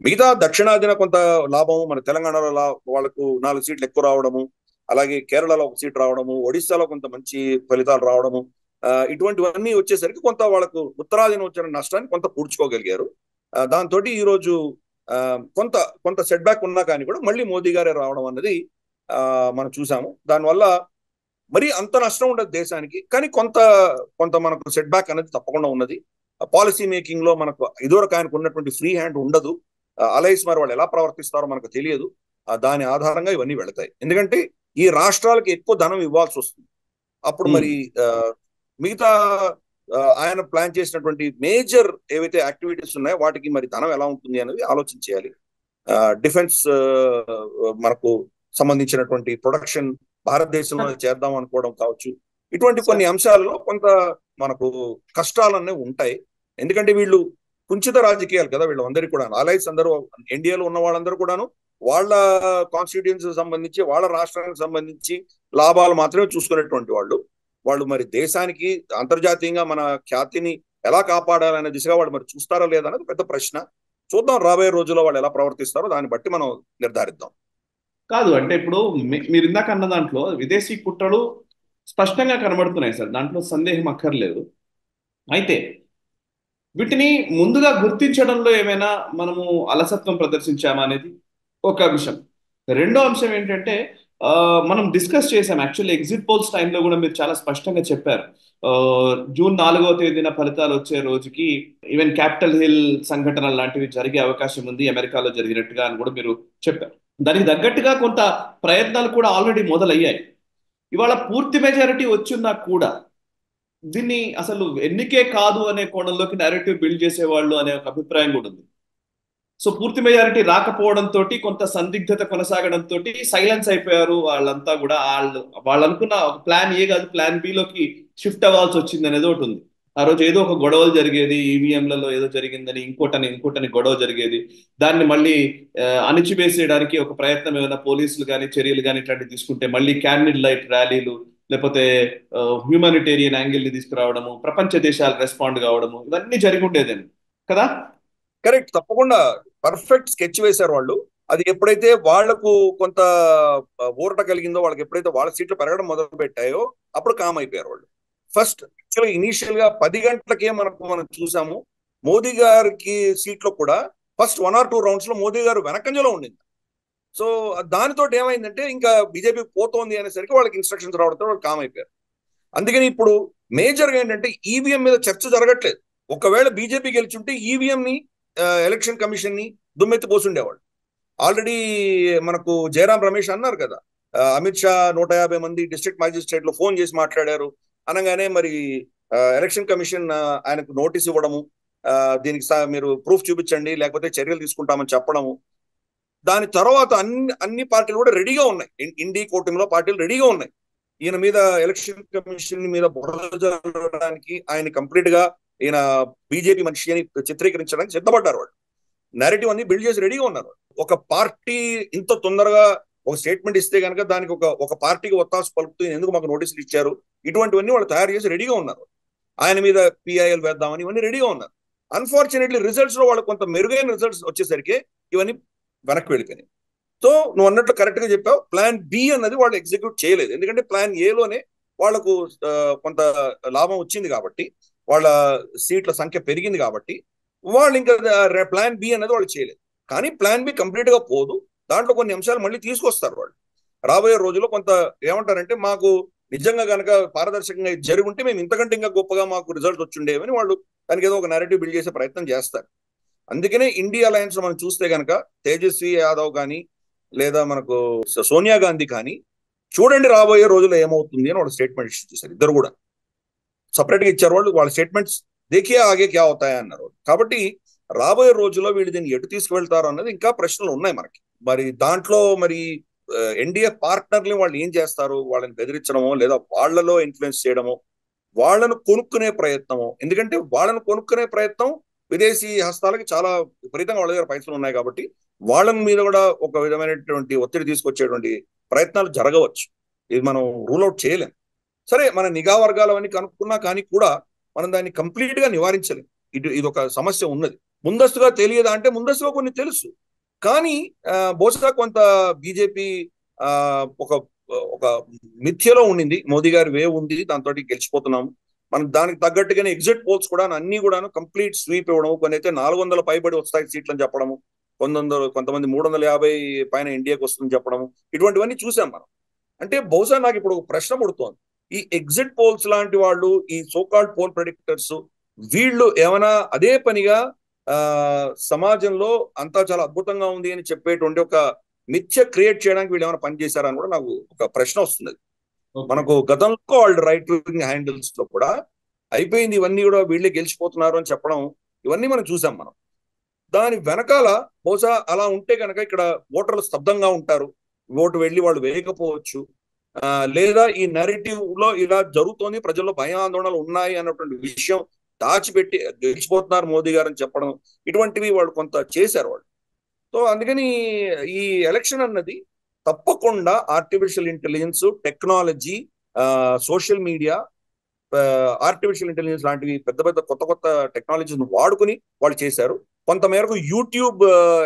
మిగతా దక్షిణాదిన కొంత లాభం, మన తెలంగాణలో వాళ్ళకు 4 సీట్లు ఎక్కువ రావడము, అలాగే కేరళలో 1 సీట్ రావడము, ఒడిశాలో కొంత మంచి ఫలితాలు రావడము, ఇటువంటివన్నీ వచ్చేసరికి కొంత వాళ్ళకు ఉత్తరాదిన వచ్చిన నష్టాన్ని కొంత పూడ్చుకోగలిగారు. దాంతో ఈ రోజు కొంత కొంత సెట్ బ్యాక్ ఉన్నా కానీ కూడా మళ్ళీ మోదీ గారే రావడం అన్నది మనం చూసాము. దానివల్ల మరి అంత నష్టం ఉండదు దేశానికి, కానీ కొంత కొంత మనకు సెట్ బ్యాక్ అనేది తప్పకుండా ఉన్నది. పాలసీ మేకింగ్ లో మనకు ఇదివరకు ఆయనకు ఉన్నటువంటి ఫ్రీ హ్యాండ్ ఉండదు. అలైస్ మరి వాళ్ళు ఎలా ప్రవర్తిస్తారో మనకు తెలియదు. దాని ఆధారంగా ఇవన్నీ వెళతాయి. ఎందుకంటే ఈ రాష్ట్రాలకు ఎక్కువ ధనం ఇవ్వాల్సి వస్తుంది. అప్పుడు మరి మిగతా ఆయన ప్లాన్ చేసినటువంటి మేజర్ ఏవైతే యాక్టివిటీస్ ఉన్నాయో వాటికి మరి ధనం ఎలా ఉంటుంది అనేది ఆలోచించేయాలి. డిఫెన్స్ మనకు సంబంధించినటువంటి ప్రొడక్షన్ భారతదేశంలో చేద్దాం అనుకోవడం కావచ్చు, ఇటువంటి కొన్ని అంశాలలో కొంత మనకు కష్టాలన్నీ ఉంటాయి. ఎందుకంటే వీళ్ళు కుంచిత రాజకీయాలు కదా, వీళ్ళు అందరికీ కూడా అలైస్ అందరూ ఎన్డీఏలో ఉన్న వాళ్ళందరూ కూడాను వాళ్ళ కాన్స్టిట్యూన్సీ సంబంధించి వాళ్ళ రాష్ట్రానికి సంబంధించి లాభాలు మాత్రమే చూసుకునేటువంటి వాళ్ళు మరి దేశానికి అంతర్జాతీయంగా మన ఖ్యాతిని ఎలా కాపాడాలనే దిశగా వాళ్ళు మరి చూస్తారా లేదా అనేది పెద్ద ప్రశ్న. చూద్దాం రాబోయే రోజుల్లో వాళ్ళు ఎలా ప్రవర్తిస్తారో దాన్ని బట్టి మనం నిర్ధారిద్దాం. కాదు అంటే ఇప్పుడు మీరు ఇందాక అన్న దాంట్లో విదేశీ కుట్రలు స్పష్టంగా కనబడుతున్నాయి సార్, దాంట్లో సందేహం అక్కర్లేదు. అయితే వీటిని ముందుగా గుర్తించడంలో ఏమైనా మనము అలసత్వం ప్రదర్శించామా అనేది ఒక అంశం. రెండో అంశం ఏంటంటే మనం డిస్కస్ చేసాం యాక్చువల్లీ ఎగ్జిట్ పోల్స్ టైంలో కూడా మీరు చాలా స్పష్టంగా చెప్పారు. జూన్ 4వ తేదీన ఫలితాలు వచ్చే రోజుకి ఈవెన్ క్యాపిటల్ హిల్ సంఘటన లాంటివి జరిగే అవకాశం ఉంది అమెరికాలో జరిగినట్టుగా అని కూడా మీరు చెప్పారు. దానికి తగ్గట్టుగా కొంత ప్రయత్నాలు కూడా ఆల్రెడీ మొదలయ్యాయి. ఇవాళ పూర్తి మెజారిటీ వచ్చినా కూడా దీన్ని అసలు ఎన్నికే కాదు అనే కోణంలోకి నేరేటివ్ బిల్డ్ చేసేవాళ్ళు అనే ఒక అభిప్రాయం కూడా ఉంది. సో పూర్తి మెజారిటీ రాకపోవడంతో కొంత సందిగ్ధత కొనసాగడంతో సైలెన్స్ అయిపోయారు వాళ్ళంతా కూడా. వాళ్ళు అనుకున్న ప్లాన్ ఏ కాదు ప్లాన్ బిలోకి షిఫ్ట్ అవ్వాల్సి వచ్చింది అనేది ఒకటి ఉంది. ఆ రోజు ఏదో ఒక గొడవలు జరిగేది, ఈవీఎంలలో ఏదో జరిగిందని ఇంకోటని గొడవ జరిగేది. దాన్ని మళ్ళీ అణిచివేసేయడానికి ఒక ప్రయత్నం ఏమైనా పోలీసులు కానీ చర్యలు కానీ ఇట్లాంటివి తీసుకుంటే మళ్ళీ క్యాండిల్ లైట్ ర్యాలీలు, లేకపోతే హ్యూమానిటేరియన్ యాంగిల్ ని తీసుకురావడము, ప్రపంచ దేశాలు రెస్పాండ్ కావడము, ఇవన్నీ జరిగి ఉండేదేమో కదా. కరెక్ట్, తప్పకుండా పర్ఫెక్ట్ స్కెచ్ వేశారు వాళ్ళు. అది ఎప్పుడైతే వాళ్లకు కొంత ఊరట కలిగిందో, వాళ్ళకి ఎప్పుడైతే వాళ్ళ సీట్లు పెరగడం మొదలు పెట్టాయో అప్పుడు కామ్ అయిపోయారు వాళ్ళు. ఫస్ట్ యాక్చువల్గా ఇనీషియల్ గా 10 గంటలకే మనం చూసాము మోదీ గారికి సీట్లో కూడా ఫస్ట్ 1 or 2 రౌండ్స్ లో మోదీ గారు వెనకంజలో ఉండింది. సో దానితో ఏమైందంటే ఇంకా బీజేపీ పోతోంది అనేసరికి వాళ్ళకి ఇన్స్ట్రక్షన్స్ రావడంతో వాళ్ళు కామ్ అయిపోయారు. అందుకని ఇప్పుడు మేజర్గా ఏంటంటే ఈవీఎం మీద చర్చ జరగట్లేదు. ఒకవేళ బీజేపీ గెలిచుంటే ఈవీఎం ని ఎలక్షన్ కమిషన్ ని దుమ్మెత్తి పోసుండేవాళ్ళు. ఆల్రెడీ మనకు జయరాం రమేష్ అన్నారు కదా, అమిత్ షా 150 మంది డిస్ట్రిక్ట్ మ్యాజిస్ట్రేట్ లో ఫోన్ చేసి మాట్లాడారు అనగానే మరి ఎలక్షన్ కమిషన్ ఆయనకు నోటీస్ ఇవ్వడము, దీనికి మీరు ప్రూఫ్ చూపించండి లేకపోతే చర్యలు తీసుకుంటామని చెప్పడము. దాని తర్వాత అన్ని పార్టీలు కూడా రెడీగా ఉన్నాయి. ఇండి కూటమిలో పార్టీలు రెడీగా ఉన్నాయి ఈయన మీద ఎలక్షన్ కమిషన్ మీద బురద జల్లడానికి, ఆయన కంప్లీట్ గా ఈయన బీజేపీ మనిషి అని చిత్రీకరించడానికి సిద్ధపడ్డారు. వాళ్ళు నేరేటివ్ అన్ని బిల్డ్ చేసి రెడీగా ఉన్నారు. ఒక పార్టీ ఇంత తొందరగా ఒక స్టేట్మెంట్ ఇస్తే కనుక దానికి ఒక పార్టీకి ఒత్తాసు పలుకుతూ ఎందుకు మాకు నోటీసులు ఇచ్చారు, ఇటువంటివన్నీ వాళ్ళు తయారు చేసి రెడీగా ఉన్నారు. ఆయన మీద పిఐఎల్ వేద్దామని ఇవన్నీ రెడీగా ఉన్నారు. అన్ఫార్చునేట్లీ రిజల్ట్స్ లో వాళ్ళకి కొంత మెరుగైన రిజల్ట్స్ వచ్చేసరికి ఇవన్నీ వెనక్కి వెళ్ళిపోయినాయి. సో నువ్వు అన్నట్లు కరెక్ట్ గా చెప్పావు, ప్లాన్ బి అన్నది వాళ్ళు ఎగ్జిక్యూట్ చేయలేదు. ఎందుకంటే ప్లాన్ ఏలోనే వాళ్లకు కొంత లాభం వచ్చింది కాబట్టి, వాళ్ళ సీట్ల సంఖ్య పెరిగింది కాబట్టి వాళ్ళు ఇంకా ప్లాన్ బి అనేది వాళ్ళు చేయలేదు. కానీ ప్లాన్ బి కంప్లీట్ గా పోదు, దాంట్లో కొన్ని అంశాలు మళ్ళీ తీసుకొస్తారు వాళ్ళు. రాబోయే రోజుల్లో కొంత ఏమంటారంటే మాకు నిజంగా కనుక పారదర్శకంగా జరుగుంటే మేము ఇంతకంటే ఇంకా గొప్పగా మాకు రిజల్ట్ వచ్చిండేవని వాళ్ళు దానికి ఏదో ఒక నేరేటివ్ బిల్డ్ చేసే ప్రయత్నం చేస్తారు. అందుకనే ఇండియా అలయన్స్ మనం చూస్తే కనుక తేజస్వి యాదవ్ కానీ లేదా మనకు సోనియా గాంధీ కానీ చూడండి రాబోయే రోజుల్లో ఏమవుతుంది అని వాళ్ళు స్టేట్మెంట్ ఇష్యూ చేశారు. ఇద్దరు కూడా సపరేట్ గా ఇచ్చారు. వాళ్ళ స్టేట్మెంట్స్ దేఖే ఆగే క్యా అవుతాయా అన్నారు. కాబట్టి రాబోయే రోజుల్లో వీళ్ళు దీన్ని ఎటు తీసుకువెళ్తారు అన్నది ఇంకా ప్రశ్నలు ఉన్నాయి మనకి. మరి దాంట్లో మరి ఎన్డీఏ పార్ట్నర్ని వాళ్ళు ఏం చేస్తారు, వాళ్ళని బెదిరించడమో లేదా వాళ్లలో ఇన్ఫ్లుయెన్స్ చేయడమో, వాళ్లను కొనుక్కునే ప్రయత్నమో. ఎందుకంటే వాళ్ళను కొనుక్కునే ప్రయత్నం విదేశీ హస్తాలకి చాలా విపరీతంగా వాళ్ళ దగ్గర పైసలు ఉన్నాయి కాబట్టి వాళ్ళ మీద కూడా ఒక విధమైనటువంటి ఒత్తిడి తీసుకొచ్చేటువంటి ప్రయత్నాలు జరగవచ్చు. ఇది మనం రూల్ అవుట్ చేయలేం. సరే, మన నిఘా వర్గాలు అవన్నీ కనుక్కున్నా కానీ కూడా మనం దాన్ని కంప్లీట్ గా నివారించలేం. ఇది ఒక సమస్య ఉన్నది. ముందస్తుగా తెలియదా అంటే ముందస్తుగా కొన్ని తెలుసు. కానీ బహుశా కొంత బీజేపీ ఒక ఒక మిథ్యలో ఉండింది. మోదీ గారి వే ఉంది, దాంతో గెలిచిపోతున్నాము మనం. దానికి తగ్గట్టుగానే ఎగ్జిట్ పోల్స్ కూడా అన్ని కూడాను కంప్లీట్ స్వీప్ ఇవ్వడం, కొన్ని అయితే 400 పైబడి వస్తాయి సీట్లు అని చెప్పడము, కొంతమంది 350 పైన ఎన్డీఏకి వస్తుందని చెప్పడము, ఇటువంటివన్నీ చూసాం మనం. అంటే బహుశా నాకు ఇప్పుడు ఒక ప్రశ్న పుడుతోంది, ఈ ఎగ్జిట్ పోల్స్ లాంటి వాళ్ళు, ఈ సోకాల్డ్ పోల్ ప్రెడిక్టర్స్, వీళ్ళు ఏమైనా అదే పనిగా ఆ సమాజంలో అంతా చాలా అద్భుతంగా ఉంది అని చెప్పేటువంటి ఒక మిథ్య క్రియేట్ చేయడానికి వీళ్ళు ఏమైనా పనిచేశారని కూడా నాకు ఒక ప్రశ్న వస్తుంది. మనకు గతంలో వాళ్ళు రైట్ వింగ్ హ్యాండిల్స్ లో కూడా అయిపోయింది, ఇవన్నీ కూడా వీళ్ళే గెలిచిపోతున్నారు అని చెప్పడం, ఇవన్నీ మనం చూసాం మనం. దాని వెనకాల బహుశా అలా ఉంటే కనుక ఇక్కడ ఓటర్లు స్తబ్దంగా ఉంటారు, ఓటు వెళ్ళి వాళ్ళు వేయకపోవచ్చు, లేదా ఈ నెరేటివ్ లో ఇలా జరుగుతోంది, ప్రజల్లో భయాందోళనలు ఉన్నాయి అన్నటువంటి విషయం దాచిపెట్టి గెలిచిపోతున్నారు మోదీ గారు అని చెప్పడం, ఇటువంటివి వాళ్ళు కొంత చేశారు వాళ్ళు. సో అందుకని ఈ ఎలక్షన్ అన్నది తప్పకుండా artificial intelligence, technology, social media, artificial intelligence లాంటివి పెద్ద పెద్ద కొత్త కొత్త టెక్నాలజీని వాడుకుని వాళ్ళు చేశారు. కొంతమేరకు యూట్యూబ్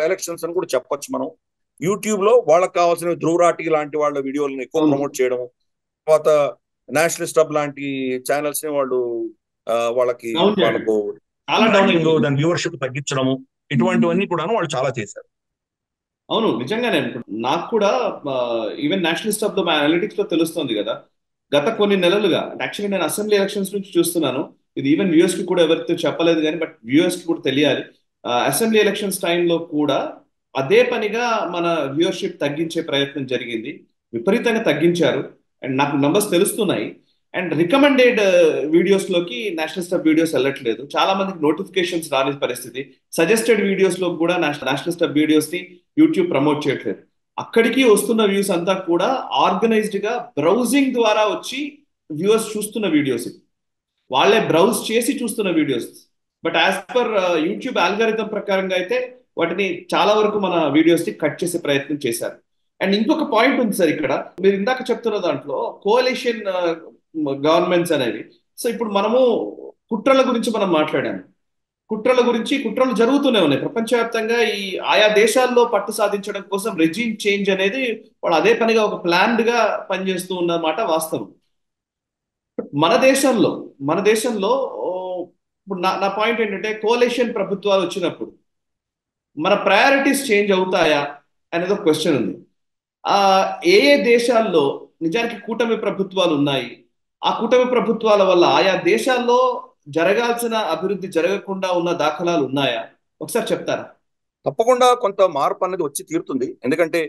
ఎలక్షన్స్ అని కూడా చెప్పొచ్చు మనం. యూట్యూబ్ లో వాళ్ళకి కావాల్సిన ధ్రువరాటి లాంటి వాళ్ళ వీడియోలను ఎక్కువ ప్రమోట్ చేయడం, తర్వాత నేషనలిస్ట్ హబ్ లాంటి ఛానల్స్ ని వాళ్ళు వాళ్ళకు దాని వ్యూవర్షిప్ తగ్గించడము, ఇటువంటివన్నీ కూడా వాళ్ళు చాలా చేశారు. అవును, నిజంగానే. నాకు కూడా ఈవెన్ నేషనలిస్ట్ హబ్ లో అనలిటిక్స్ లో తెలుస్తుంది కదా, గత కొన్ని నెలలుగా. యాక్చువల్లీ నేను అసెంబ్లీ ఎలక్షన్స్ నుంచి చూస్తున్నాను, ఇది ఈవెన్ వ్యూఎస్ కి కూడా ఎవరితో చెప్పలేదు కానీ, బట్ వ్యూఎస్ కి కూడా తెలియాలి. అసెంబ్లీ ఎలక్షన్స్ టైంలో కూడా అదే పనిగా మన వ్యూవర్షిప్ తగ్గించే ప్రయత్నం జరిగింది, విపరీతంగా తగ్గించారు. అండ్ నాకు నంబర్స్ తెలుస్తున్నాయి. అండ్ రికమెండెడ్ వీడియోస్ లోకి నేషనల్ స్టాప్ వీడియోస్ వెళ్ళట్లేదు, చాలా మందికి నోటిఫికేషన్స్ రాని పరిస్థితి. సజెస్టెడ్ వీడియోస్ లో కూడా నేషనల్ స్టాప్ వీడియోస్ ని యూట్యూబ్ ప్రమోట్ చేయట్లేదు. అక్కడికి వస్తున్న వ్యూస్ అంతా కూడా ఆర్గనైజ్డ్ గా బ్రౌజింగ్ ద్వారా వచ్చి వ్యూవర్స్ చూస్తున్న వీడియోస్, వాళ్ళే బ్రౌజ్ చేసి చూస్తున్న videos. But as per YouTube algorithm ప్రకారంగా అయితే వాటిని చాలా వరకు మన వీడియోస్ ని కట్ చేసే ప్రయత్నం చేశారు. అండ్ ఇంకొక పాయింట్ ఉంది సార్ ఇక్కడ, మీరు ఇందాక చెప్తున్న దాంట్లో కోalition గవర్నమెంట్స్ అనేవి. సో ఇప్పుడు మనము కుట్రల గురించి మనం మాట్లాడాము, కుట్రలు జరుగుతూనే ఉన్నాయి ప్రపంచవ్యాప్తంగా. ఈ ఆయా దేశాల్లో పట్టు సాధించడం కోసం రెజీమ్ చేంజ్ అనేది వాళ్ళు అదే పనిగా ఒక ప్లాన్డ్ గా పనిచేస్తూ ఉన్నమాట వాస్తవం. మన దేశంలో ఇప్పుడు నా పాయింట్ ఏంటంటే, కోalition ప్రభుత్వాలు వచ్చినప్పుడు మన ప్రయారిటీస్ చేంజ్ అవుతాయా అనేది ఒక క్వశ్చన్ ఉంది. ఆ ఏ ఏ దేశాల్లో నిజానికి కూటమి ప్రభుత్వాలు ఉన్నాయి, ఆ కూటమి ప్రభుత్వాల వల్ల ఆయా దేశాల్లో జరగాల్సిన అభివృద్ధి జరగకుండా ఉన్న దాఖలాలు ఉన్నాయా, ఒకసారి చెప్తారా? తప్పకుండా కొంత మార్పు అనేది వచ్చి తీరుతుంది. ఎందుకంటే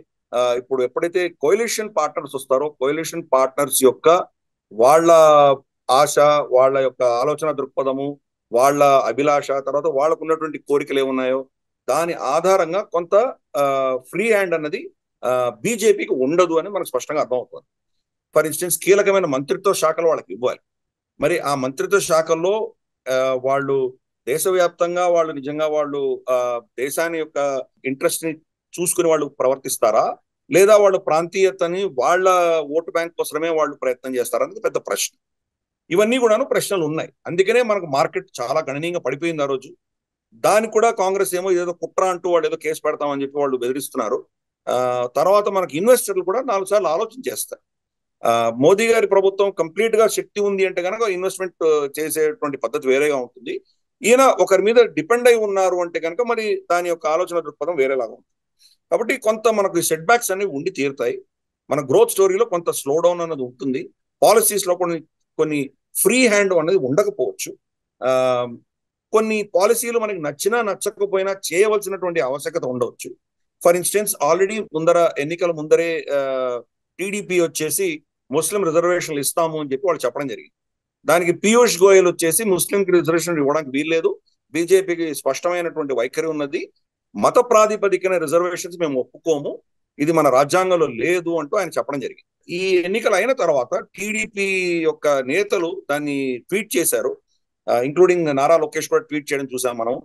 ఇప్పుడు ఎప్పుడైతే కోalition పార్ట్నర్స్ వస్తారో, కోalition పార్ట్నర్స్ యొక్క వాళ్ళ ఆశ, వాళ్ళ యొక్క ఆలోచన దృక్పథము, వాళ్ళ అభిలాష, తర్వాత వాళ్ళకు ఉన్నటువంటి కోరికలు ఏమున్నాయో దాని ఆధారంగా కొంత ఫ్రీ హ్యాండ్ అన్నది బీజేపీకి ఉండదు అని మనకు స్పష్టంగా అర్థమవుతుంది. ఫర్ ఇన్స్టెన్స్ కీలకమైన మంత్రిత్వ శాఖలు వాళ్ళకి ఇవ్వాలి. మరి ఆ మంత్రిత్వ శాఖల్లో వాళ్ళు దేశవ్యాప్తంగా వాళ్ళు నిజంగా వాళ్ళు దేశాన్ని యొక్క ఇంట్రెస్ట్ ని చూసుకుని వాళ్ళు ప్రవర్తిస్తారా, లేదా వాళ్ళు ప్రాంతీయతని వాళ్ళ ఓటు బ్యాంక్ కోసమే వాళ్ళు ప్రయత్నం చేస్తారా అనేది పెద్ద ప్రశ్న. ఇవన్నీ కూడాను ప్రశ్నలు ఉన్నాయి. అందుకనే మనకు మార్కెట్ చాలా గణనీయంగా పడిపోయింది ఆ రోజు. దానికి కూడా కాంగ్రెస్ ఏమో ఏదో కుట్ర అంటూ వాళ్ళు ఏదో కేసు పెడతామని చెప్పి వాళ్ళు బెదిరిస్తున్నారు. తర్వాత మనకు ఇన్వెస్టర్లు కూడా 4 సార్లు ఆలోచన చేస్తారు. మోదీ గారి ప్రభుత్వం కంప్లీట్ గా శక్తి ఉంది అంటే కనుక ఇన్వెస్ట్మెంట్ చేసేటువంటి పద్ధతి వేరేగా ఉంటుంది. ఈయన ఒకరి మీద డిపెండ్ అయి ఉన్నారు అంటే కనుక మరి దాని యొక్క ఆలోచన దృక్పథం వేరేలాగా ఉంటుంది. కాబట్టి కొంత మనకు సెట్ బ్యాక్స్ అనేవి ఉండి తీరుతాయి. మన గ్రోత్ స్టోరీలో కొంత స్లో డౌన్ అనేది ఉంటుంది. పాలసీస్ లో కొన్ని ఫ్రీ హ్యాండ్ అనేది ఉండకపోవచ్చు. కొన్ని పాలసీలు మనకి నచ్చినా నచ్చకపోయినా చేయవలసినటువంటి ఆవశ్యకత ఉండవచ్చు. ఫర్ ఇన్స్టెన్స్ ఆల్రెడీ ఎన్నికల ముందరే టీడీపీ వచ్చేసి ముస్లిం రిజర్వేషన్లు ఇస్తాము అని చెప్పి వాళ్ళు చెప్పడం జరిగింది. దానికి పీయూష్ గోయల్ వచ్చేసి ముస్లింకి రిజర్వేషన్ ఇవ్వడానికి వీల్లేదు, బీజేపీకి స్పష్టమైనటువంటి వైఖరి ఉన్నది, మత ప్రాతిపదికన రిజర్వేషన్స్ మేము ఒప్పుకోము, ఇది మన రాజ్యాంగంలో లేదు అంటూ ఆయన చెప్పడం జరిగింది. ఈ ఎన్నికలు అయిన తర్వాత టీడీపీ యొక్క నేతలు దాన్ని ట్వీట్ చేశారు, ఇంక్లూడింగ్ నారా లోకేష్ కూడా ట్వీట్ చేయడం చూసాం మనం.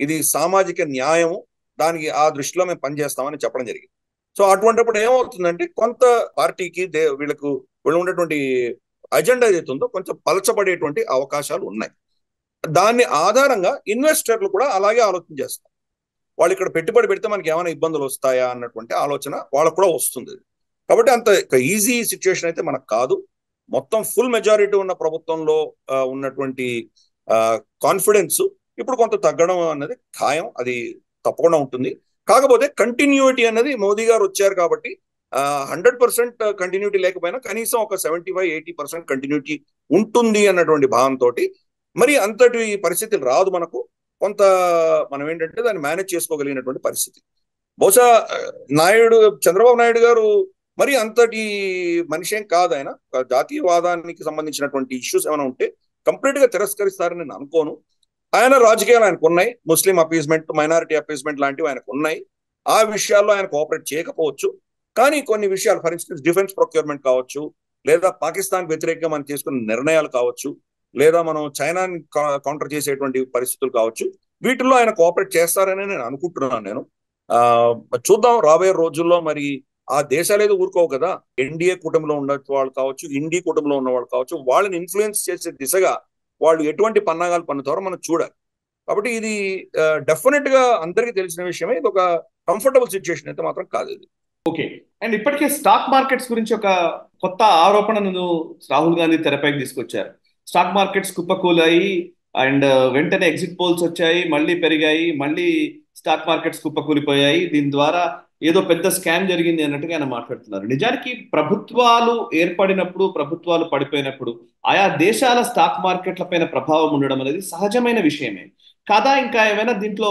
ఇది సామాజిక న్యాయము, దానికి ఆ దృష్టిలో మేము పనిచేస్తామని చెప్పడం జరిగింది. సో అటువంటిప్పుడు ఏమవుతుందంటే కొంత పార్టీకి వీళ్ళు ఉన్నటువంటి అజెండా ఏదైతే ఉందో కొంచెం పలచబడేటువంటి అవకాశాలు ఉన్నాయి. దాన్ని ఆధారంగా ఇన్వెస్టర్లు కూడా అలాగే ఆలోచన చేస్తారు. వాళ్ళు ఇక్కడ పెట్టుబడి పెడితే మనకి ఏమైనా ఇబ్బందులు వస్తాయా అన్నటువంటి ఆలోచన వాళ్ళకు కూడా వస్తుంది. కాబట్టి అంత ఈజీ సిచ్యువేషన్ అయితే మనకు కాదు. మొత్తం ఫుల్ మెజారిటీ ఉన్న ప్రభుత్వంలో ఉన్నటువంటి కాన్ఫిడెన్స్ ఇప్పుడు కొంత తగ్గడం అన్నది ఖాయం, అది తప్పకుండా ఉంటుంది. కాకపోతే కంటిన్యూటీ అన్నది మోదీ గారు వచ్చారు కాబట్టి 100% కంటిన్యూటీ లేకపోయినా కనీసం ఒక 75-80% కంటిన్యూటీ ఉంటుంది అన్నటువంటి భావంతో మరి అంతటి పరిస్థితులు రాదు మనకు. కొంత మనం ఏంటంటే దాన్ని మేనేజ్ చేసుకోగలిగినటువంటి పరిస్థితి. బహుశా చంద్రబాబు నాయుడు గారు మరి అంతటి మనిషి ఏం కాదు. ఆయన జాతీయవాదానికి సంబంధించినటువంటి ఇష్యూస్ ఏమైనా ఉంటే కంప్లీట్ గా తిరస్కరిస్తారని నేను అనుకోను. ఆయన రాజకీయాలు ఆయనకు ఉన్నాయి, ముస్లిం అపీజ్మెంట్, మైనారిటీ అపీజ్మెంట్ లాంటివి ఆయనకు ఉన్నాయి. ఆ విషయాల్లో ఆయన కోఆపరేట్ చేయకపోవచ్చు. కానీ కొన్ని విషయాలు, ఫర్ ఇన్స్టెన్స్ డిఫెన్స్ ప్రొక్యూర్మెంట్ కావచ్చు, లేదా పాకిస్తాన్ వ్యతిరేకంగా మనం తీసుకున్న నిర్ణయాలు కావచ్చు, లేదా మనం చైనాని కౌంటర్ చేసేటువంటి పరిస్థితులు కావచ్చు, వీటిల్లో ఆయన కోఆపరేట్ చేస్తారని నేను అనుకుంటున్నాను. నేను చూద్దాం రాబోయే రోజుల్లో. మరి ఆ దేశాలు ఏదో ఊరుకోవు కదా. ఎన్డీఏ కూటమిలో ఉన్న వాళ్ళు కావచ్చు, ఇండి కూటమిలో ఉన్న వాళ్ళు కావచ్చు, వాళ్ళని ఇన్ఫ్లుయెన్స్ చేసే దిశగా వాళ్ళు ఎటువంటి పన్నాగాలు పన్నుతారో మనం చూడాలి. కాబట్టి ఇది డెఫినెట్ గా అందరికీ తెలిసిన విషయమే. ఇది ఒక కంఫర్టబుల్ సిచ్యుయేషన్ అయితే మాత్రం కాదు ఇది. ఓకే. అండ్ ఇప్పటికే స్టాక్ మార్కెట్స్ గురించి ఒక కొత్త ఆరోపణను రాహుల్ గాంధీ తెరపైకి తీసుకొచ్చారు. స్టాక్ మార్కెట్స్ కుప్పకూలాయి అండ్ వెంటనే ఎగ్జిట్ పోల్స్ వచ్చాయి, మళ్ళీ పెరిగాయి, మళ్ళీ స్టాక్ మార్కెట్స్ కుప్పకూలిపోయాయి, దీని ద్వారా ఏదో పెద్ద స్కామ్ జరిగింది అన్నట్టుగా ఆయన మాట్లాడుతున్నారు. నిజానికి ప్రభుత్వాలు ఏర్పడినప్పుడు, ప్రభుత్వాలు పడిపోయినప్పుడు ఆయా దేశాల స్టాక్ మార్కెట్ల పైన ప్రభావం ఉండడం అనేది సహజమైన విషయమే కాదా? ఇంకా ఏమైనా దీంట్లో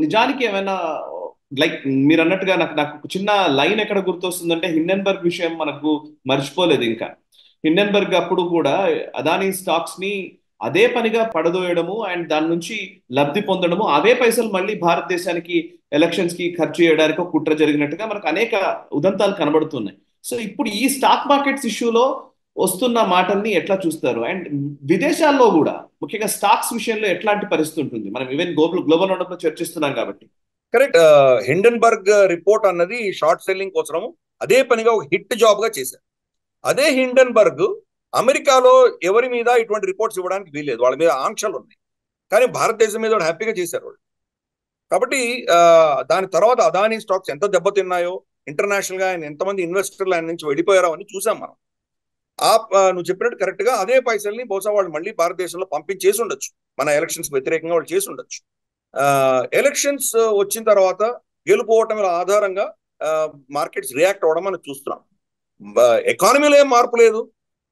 నిజానికి ఏమైనా లైక్ మీరు అన్నట్టుగా నాకు ఒక చిన్న లైన్ ఎక్కడ గుర్తొస్తుందంటే, హిండెన్బర్గ్ విషయం మనకు మర్చిపోలేదు ఇంకా. హిండెన్బర్గ్ అప్పుడు కూడా అదానీ స్టాక్స్ ని అదే పనిగా పడదోయడము అండ్ దాని నుంచి లబ్ధి పొందడము, అవే పైసలు మళ్ళీ భారతదేశానికి ఎలక్షన్స్ కి ఖర్చు చేయడానికి ఒక కుట్ర జరిగినట్టుగా మనకు అనేక ఉదంతాలు కనబడుతున్నాయి. సో ఇప్పుడు ఈ స్టాక్ మార్కెట్స్ ఇష్యూలో వస్తున్న మాటల్ని ఎట్లా చూస్తారు? అండ్ విదేశాల్లో కూడా ముఖ్యంగా స్టాక్స్ విషయంలో ఎట్లాంటి పరిస్థితి ఉంటుంది? మనం ఈవెన్ గ్లోబల్ రౌండప్ లో చర్చిస్తున్నాం కాబట్టి. కరెక్ట్. హిండెన్బర్గ్ రిపోర్ట్ అన్నది షార్ట్ సెల్లింగ్ కోసం అదే పనిగా ఒక హిట్ జాబ్ గా చేశారు. అదే హిండెన్బర్గ్ అమెరికాలో ఎవరి మీద ఇటువంటి రిపోర్ట్స్ ఇవ్వడానికి వీల్లేదు, వాళ్ళ మీద ఆంక్షలు ఉన్నాయి. కానీ భారతదేశం మీద హ్యాపీగా చేశారు వాళ్ళు. కాబట్టి దాని తర్వాత అదానీ స్టాక్స్ ఎంత దెబ్బతిన్నాయో, ఇంటర్నేషనల్ గా ఆయన ఎంతమంది ఇన్వెస్టర్లు ఆయన నుంచి వెళ్ళిపోయారో అని చూసాం మనం. నువ్వు చెప్పినట్టు కరెక్ట్ గా అదే పైసల్ని బహుశా వాళ్ళు మళ్ళీ భారతదేశంలో పంపించేసి ఉండొచ్చు, మన ఎలక్షన్స్ వ్యతిరేకంగా వాళ్ళు చేసి ఉండొచ్చు. ఎలక్షన్స్ వచ్చిన తర్వాత గెలుపోవటం ఆధారంగా మార్కెట్స్ రియాక్ట్ అవ్వడం మనం చూస్తున్నాం. ఎకానమీలో ఏం మార్పు లేదు,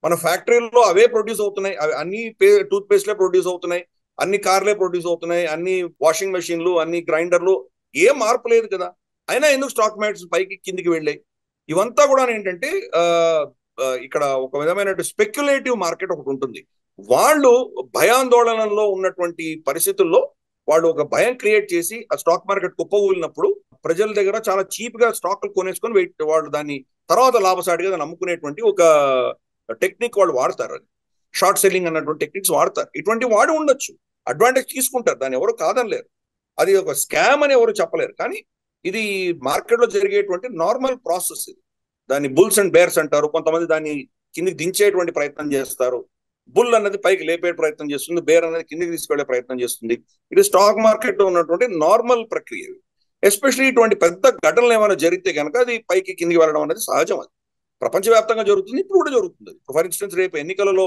మన ఫ్యాక్టరీల్లో అవే ప్రొడ్యూస్ అవుతున్నాయి, అన్ని టూత్ పేస్ట్లే ప్రొడ్యూస్ అవుతున్నాయి, అన్ని కార్లే ప్రొడ్యూస్ అవుతున్నాయి, అన్ని వాషింగ్ మెషిన్లు, అన్ని గ్రైండర్లు, ఏం మార్పు లేదు కదా. అయినా ఎందుకు స్టాక్ మార్కెట్స్ పైకి కిందికి వెళ్ళాయి? ఇవంతా కూడా ఏంటంటే ఇక్కడ ఒక విధమైన స్పెక్యులేటివ్ మార్కెట్ ఒకటి ఉంటుంది. వాళ్ళు భయాందోళనలో ఉన్నటువంటి పరిస్థితుల్లో వాళ్ళు ఒక భయం క్రియేట్ చేసి ఆ స్టాక్ మార్కెట్ కుప్పకూలినప్పుడు ప్రజల దగ్గర చాలా చీప్ గా స్టాక్లు కొనేసుకొని వాళ్ళు దాన్ని తర్వాత లాభసాటిగా దాన్ని అమ్ముకునేటువంటి ఒక టెక్నిక్ వాళ్ళు వాడతారు. అది షార్ట్ సెల్లింగ్ అన్నటువంటి టెక్నిక్స్ వాడతారు. ఇటువంటి వాడు ఉండొచ్చు, అడ్వాంటేజ్ తీసుకుంటారు, దాన్ని ఎవరు కాదనలేరు. అది ఒక స్కామ్ అని ఎవరు చెప్పలేరు. కానీ ఇది మార్కెట్ లో జరిగేటువంటి నార్మల్ ప్రాసెస్. ఇది దాన్ని బుల్స్ అండ్ బేర్స్ అంటారు. కొంతమంది దాన్ని కిందికి దించేటువంటి ప్రయత్నం చేస్తారు. బుల్ అన్నది పైకి లేపే ప్రయత్నం చేస్తుంది, బేర్ అనేది కిందికి తీసుకెళ్లే ప్రయత్నం చేస్తుంది. ఇది స్టాక్ మార్కెట్ లో ఉన్నటువంటి నార్మల్ ప్రక్రియ. ఎస్పెషల్లీ ఇటువంటి పెద్ద ఘటనలు ఏమైనా జరిగితే కనుక అది పైకి కిందికి వెళ్ళడం అనేది సహజం. అది ప్రపంచవ్యాప్తంగా జరుగుతుంది, ఇప్పుడు కూడా జరుగుతుంది. ఫర్ ఇన్స్టెన్స్ రేపు ఎన్నికలలో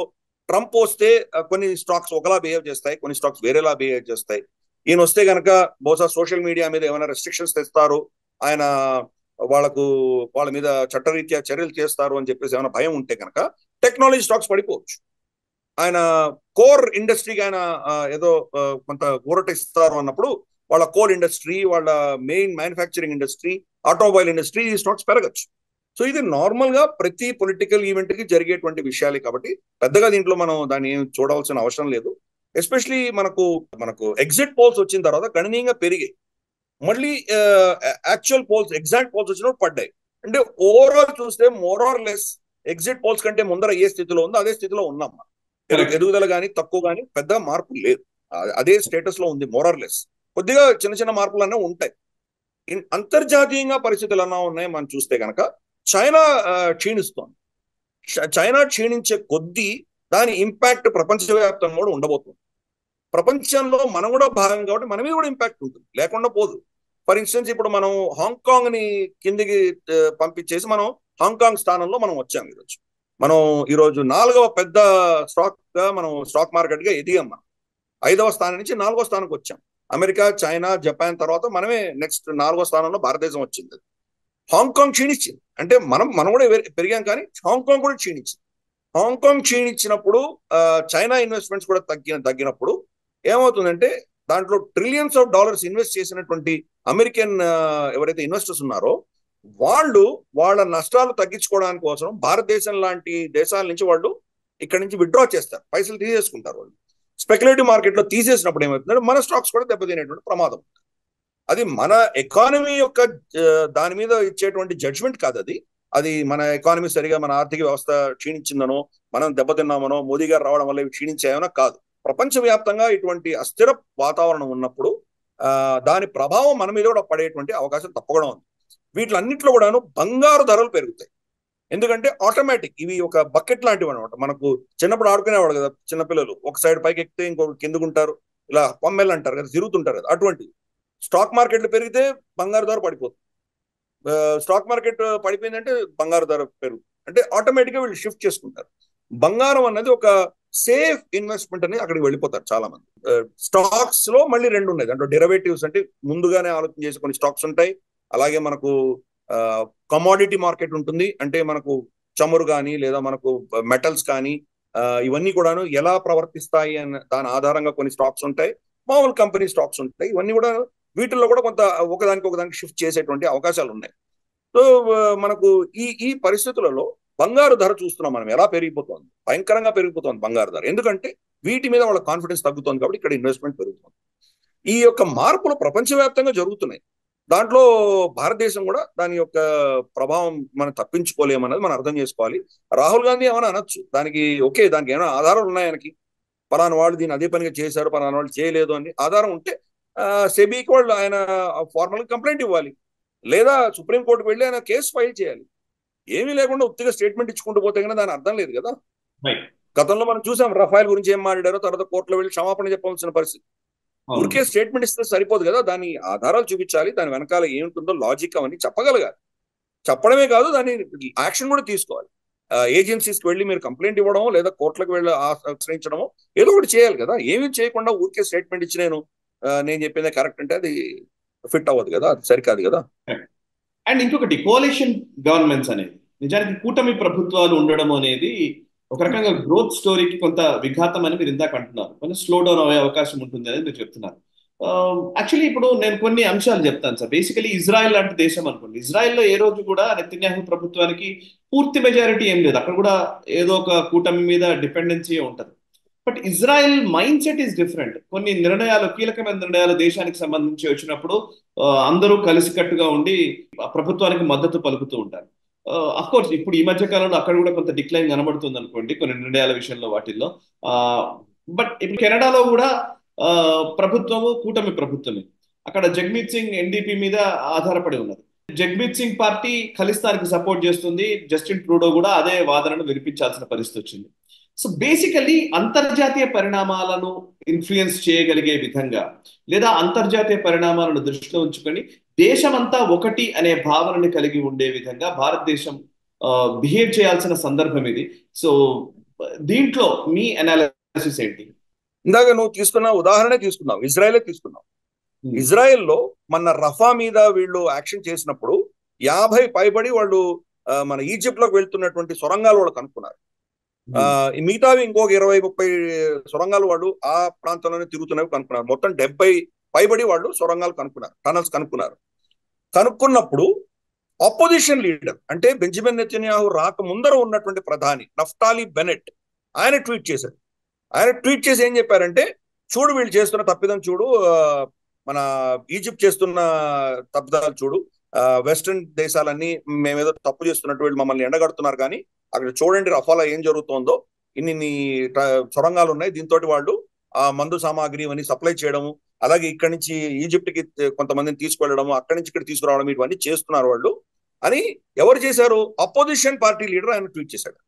ట్రంప్ వస్తే కొన్ని స్టాక్స్ ఒకలా బిహేవ్ చేస్తాయి, కొన్ని స్టాక్స్ వేరేలా బిహేవ్ చేస్తాయి. ఈయన వస్తే కనుక బహుశా సోషల్ మీడియా మీద ఏమైనా రెస్ట్రిక్షన్స్ తెస్తారు, ఆయన వాళ్ళ మీద చట్టరీత్యా చర్యలు చేస్తారు అని చెప్పేసి ఏమైనా భయం ఉంటే కనుక టెక్నాలజీ స్టాక్స్ పడిపోవచ్చు. ఆయన కోర్ ఇండస్ట్రీకి ఆయన ఏదో కొంత ఊరట ఇస్తారు అన్నప్పుడు వాళ్ళ కోల్ ఇండస్ట్రీ, వాళ్ళ main manufacturing industry, automobile industry, ఈ స్టాక్స్ పెరగచ్చు. సో ఇది నార్మల్ గా ప్రతి పొలిటికల్ ఈవెంట్ కి జరిగేటువంటి విషయాలే కాబట్టి పెద్దగా దీంట్లో మనం దాన్ని చూడవలసిన అవసరం లేదు. ఎస్పెషలీ మనకు ఎగ్జిట్ పోల్స్ వచ్చిన తర్వాత గణనీయంగా పెరిగాయి. మళ్ళీ యాక్చువల్ పోల్స్, ఎగ్జాక్ట్ పోల్స్ వచ్చినప్పుడు పడ్డాయి. అంటే ఓవరాల్ చూస్తే more or less exit polls కంటే ముందర ఏ స్థితిలో ఉందో అదే స్థితిలో ఉన్నాం. ఎదుగుదల కానీ తక్కువ కానీ పెద్ద మార్పు లేదు, అదే స్టేటస్ లో ఉంది మోర్ ఆర్ లెస్. కొద్దిగా చిన్న చిన్న మార్పులు అన్నీ ఉంటాయి. అంతర్జాతీయంగా పరిస్థితులు అన్నా ఉన్నాయి. మనం చూస్తే కనుక చైనా క్షీణిస్తోంది. చైనా క్షీణించే కొద్దీ దాని ఇంపాక్ట్ ప్రపంచవ్యాప్తంగా కూడా ఉండబోతుంది. ప్రపంచంలో మనం కూడా భాగం కాబట్టి మన మీద కూడా ఇంపాక్ట్ ఉంటుంది, లేకుండా పోదు. ఫర్ ఇన్స్టెన్స్ ఇప్పుడు మనం హాంకాంగ్ ని కిందికి పంపించేసి మనం హాంకాంగ్ స్థానంలో మనం వచ్చాం ఈరోజు. మనం ఈరోజు 4వ పెద్ద స్టాక్ గా మనం స్టాక్ మార్కెట్ గా ఎదిగాం. మనం 5వ స్థానం నుంచి 4వ స్థానానికి వచ్చాం. అమెరికా, చైనా, జపాన్ తర్వాత మనమే నెక్స్ట్ 4వ స్థానంలో భారతదేశం వచ్చింది. హాంకాంగ్ క్షీణించింది, అంటే మనం కూడా పెరిగాం, కానీ హాంకాంగ్ కూడా క్షీణించింది. హాంకాంగ్ క్షీణించినప్పుడు చైనా ఇన్వెస్ట్మెంట్స్ కూడా తగ్గినప్పుడు ఏమవుతుందంటే దాంట్లో ట్రిలియన్స్ ఆఫ్ డాలర్స్ ఇన్వెస్ట్ చేసినటువంటి అమెరికన్ ఎవరైతే ఇన్వెస్టర్స్ ఉన్నారో వాళ్ళు వాళ్ళ నష్టాలు తగ్గించుకోవడానికి కోసం భారతదేశం లాంటి దేశాల నుంచి వాళ్ళు ఇక్కడి నుంచి విత్డ్రా చేస్తారు, పైసలు తీసేసుకుంటారు. వాళ్ళు స్పెక్యులేటివ్ మార్కెట్ లో తీసేసినప్పుడు ఏమవుతుందంటే మన స్టాక్స్ కూడా దెబ్బతినేటువంటి ప్రమాదం. అది మన ఎకానమీ యొక్క దాని మీద ఇచ్చేటువంటి జడ్జ్మెంట్ కాదు. అది మన ఎకానమీ సరిగా, మన ఆర్థిక వ్యవస్థ క్షీణించిందనో, మనం దెబ్బతిన్నామనో, మోదీ గారు రావడం వల్ల ఇవి క్షీణించాయనో కాదు. ప్రపంచవ్యాప్తంగా ఇటువంటి అస్థిర వాతావరణం ఉన్నప్పుడు దాని ప్రభావం మన మీద కూడా పడేటువంటి అవకాశం తప్పకుండా ఉంది. వీటిలన్నింటిలో కూడాను బంగారు ధరలు పెరుగుతాయి. ఎందుకంటే ఆటోమేటిక్ ఇవి ఒక బకెట్ లాంటివి అనమాట. మనకు చిన్నప్పుడు ఆడుకునేవాడు కదా చిన్నపిల్లలు, ఒక సైడ్ పైకి ఎక్కితే ఇంకొక కిందకుంటారు, ఇలా పొమ్మెల్ అంటారు కదా, తిరుగుతుంటారు కదా. అటువంటి స్టాక్ మార్కెట్లు పెరిగితే బంగారు ధర పడిపోతుంది. స్టాక్ మార్కెట్ పడిపోయిందంటే బంగారు ధర పెరుగుతుంది. అంటే ఆటోమేటిక్గా వీళ్ళు షిఫ్ట్ చేసుకుంటారు. బంగారం అన్నది ఒక సేఫ్ ఇన్వెస్ట్మెంట్ అని అక్కడికి వెళ్ళిపోతారు చాలా మంది. స్టాక్స్ లో మళ్ళీ 2 ఉన్నాయి. దాంట్లో డెరివేటివ్స్ అంటే ముందుగానే ఆలోచన చేసే కొన్ని స్టాక్స్ ఉంటాయి. అలాగే మనకు కమోడిటీ మార్కెట్ ఉంటుంది, అంటే మనకు చమురు కానీ లేదా మనకు మెటల్స్ కానీ ఇవన్నీ కూడాను ఎలా ప్రవర్తిస్తాయి అన్న దాని ఆధారంగా కొన్ని స్టాక్స్ ఉంటాయి. మామూలు కంపెనీ స్టాక్స్ ఉంటాయి. ఇవన్నీ కూడా వీటిల్లో కూడా కొంత ఒకదానికి షిఫ్ట్ చేసేటువంటి అవకాశాలు ఉన్నాయి. సో మనకు ఈ పరిస్థితులలో బంగారు ధర చూస్తున్నాం మనం ఎలా పెరిగిపోతుంది, భయంకరంగా పెరిగిపోతుంది బంగారు ధర. ఎందుకంటే వీటి మీద వాళ్ళ కాన్ఫిడెన్స్ తగ్గుతుంది కాబట్టి ఇక్కడ ఇన్వెస్ట్మెంట్ పెరుగుతుంది. ఈ యొక్క మార్పులు ప్రపంచవ్యాప్తంగా జరుగుతున్నాయి. దాంట్లో భారతదేశం కూడా దాని యొక్క ప్రభావం మనం తప్పించుకోలేమన్నది మనం అర్థం చేసుకోవాలి. రాహుల్ గాంధీ ఏమైనా అనొచ్చు, దానికి ఓకే, దానికి ఏమైనా ఆధారాలు ఉన్నాయి ఆయనకి, పలానా వాళ్ళు దీన్ని అదే పనిగా చేశారు, పలానా వాళ్ళు చేయలేదు అని ఆధారం ఉంటే సెబీకి వాళ్ళు ఆయన ఫార్మల్ కంప్లైంట్ ఇవ్వాలి, లేదా సుప్రీంకోర్టుకు వెళ్ళి ఆయన కేసు ఫైల్ చేయాలి. ఏమీ లేకుండా ఉత్తిగా స్టేట్మెంట్ ఇచ్చుకుంటూ పోతే కానీ దాని అర్థం లేదు కదా. గతంలో మనం చూసాం రఫాయిల్ గురించి ఏం మాట్లాడారో, తర్వాత కోర్టులో వెళ్ళి క్షమాపణ చెప్పాల్సిన పరిస్థితి. ఊరికే స్టేట్మెంట్ ఇస్తే సరిపోదు కదా, దాని ఆధారాలు చూపించాలి, దాని వెనకాల ఏముంటుందో లాజిక్ అవన్నీ చెప్పగలగాలి. చెప్పడమే కాదు, దాని యాక్షన్ కూడా తీసుకోవాలి. ఏజెన్సీస్కి వెళ్ళి మీరు కంప్లైంట్ ఇవ్వడం లేదా కోర్టులకు వెళ్ళి ఆశ్రయించడమో ఏదో ఒకటి చేయాలి కదా. ఏమీ చేయకుండా ఊరికే స్టేట్మెంట్ ఇచ్చి నేను చెప్పిందే కరెక్ట్ అంటే అది ఫిట్ అవ్వదు కదా, అది సరికాదు కదా. అండ్ ఇంకొకటి కోalition గవర్నమెంట్స్ అనేది, నిజానికి కూటమి ప్రభుత్వాలు ఉండడం అనేది ఒక రకంగా గ్రోత్ స్టోరీకి కొంత విఘాతం అని మీరు ఇందాక అంటున్నారు. కొంచెం స్లో డౌన్ అయ్యే అవకాశం ఉంటుంది అనేది మీరు చెప్తున్నారు. యాక్చువల్లీ ఇప్పుడు నేను కొన్ని అంశాలు చెప్తాను సార్. బేసికలీ ఇజ్రాయెల్ లాంటి దేశం అనుకోండి, ఇజ్రాయెల్లో ఏ రోజు కూడా నెతన్యాహు ప్రభుత్వానికి పూర్తి మెజారిటీ ఏం లేదు. అక్కడ కూడా ఏదో ఒక కూటమి మీద డిపెండెన్సీ ఉంటుంది. But Israel mind set is different. కొన్ని నిర్ణయాలు, కీలకమైన నిర్ణయాలు దేశానికి సంబంధించి వచ్చినప్పుడు అందరూ కలిసికట్టుగా ఉండి ప్రభుత్వానికి మద్దతు పలుకుతూ ఉంటారు. కోర్స్ ఇప్పుడు ఈ మధ్య కాలంలో అక్కడ కూడా కొంత డిక్లైన్ కనబడుతుంది అనుకోండి కొన్ని నిర్ణయాల విషయంలో వాటిల్లో. బట్ ఇప్పుడు కెనడాలో కూడా ప్రభుత్వము కూటమి ప్రభుత్వమే. అక్కడ జగ్మీత్ సింగ్ ఎన్డీపీ మీద ఆధారపడి ఉన్నది. జగ్మీత్ సింగ్ పార్టీ ఖలిస్తాన్కి సపోర్ట్ చేస్తుంది, జస్టిన్ ట్రూడో కూడా అదే వాదనను వినిపించాల్సిన పరిస్థితి వచ్చింది. సో బేసికలీ అంతర్జాతీయ పరిణామాలను ఇన్ఫ్లుయెన్స్ చేయగలిగే విధంగా లేదా అంతర్జాతీయ పరిణామాలను దృష్టిలో ఉంచుకొని దేశమంతా ఒకటి అనే భావనని కలిగి ఉండే విధంగా భారతదేశం బిహేవ్ చేయాల్సిన సందర్భం ఇది. సో దీంట్లో మీ అనాలిసిస్ ఏంటి? ఇందాక నువ్వు తీసుకున్న ఉదాహరణ తీసుకున్నావు, ఇజ్రాయెలే తీసుకున్నావు. ఇజ్రాయెల్లో మన రఫా మీద వీళ్ళు యాక్షన్ చేసినప్పుడు 50 పైబడి వాళ్ళు మన ఈజిప్ట్ లోకి వెళ్తున్నటువంటి సొరంగాలు వాళ్ళు కనుక్కున్నారు. మిగతావి ఇంకొక 20-30 సొరంగాలు వాళ్ళు ఆ ప్రాంతంలోనే తిరుగుతున్నవి కనుక్కున్నారు. మొత్తం 70 పైబడి వాళ్ళు సొరంగాలు కనుక్కున్నారు, టనల్స్ కనుక్కున్నారు. కనుక్కున్నప్పుడు ఆపోజిషన్ లీడర్ అంటే బెంజమిన్ నెతన్యాహు రాక ముందర ఉన్నటువంటి ప్రధాని నఫ్తాలి బెనెట్ ఆయన ట్వీట్ చేశారు. ఆయన ట్వీట్ చేసి ఏం చెప్పారంటే, చూడు వీళ్ళు చేస్తున్న తప్పిదం చూడు, మన ఈజిప్ట్ చేస్తున్న తప్పిదాలు చూడు, వెస్ట్రన్ దేశాలన్నీ మేమేదో తప్పు చేస్తున్నట్టు వీళ్ళు మమ్మల్ని ఎండగడుతున్నారు, కానీ అక్కడ చూడండి రఫాలో ఏం జరుగుతోందో, ఇన్ని సొరంగాలు ఉన్నాయి, దీంతో వాళ్ళు ఆ మందు సామాగ్రి ఇవన్నీ సప్లై చేయడము, అలాగే ఇక్కడి నుంచి ఈజిప్ట్కి కొంతమందిని తీసుకువెళ్ళడము, అక్కడి నుంచి ఇక్కడ తీసుకురావడం, ఇవన్నీ చేస్తున్నారు వాళ్ళు అని ఎవరు చేశారు? అపోజిషన్ పార్టీ లీడర్ ఆయన ట్వీట్ చేశాడు.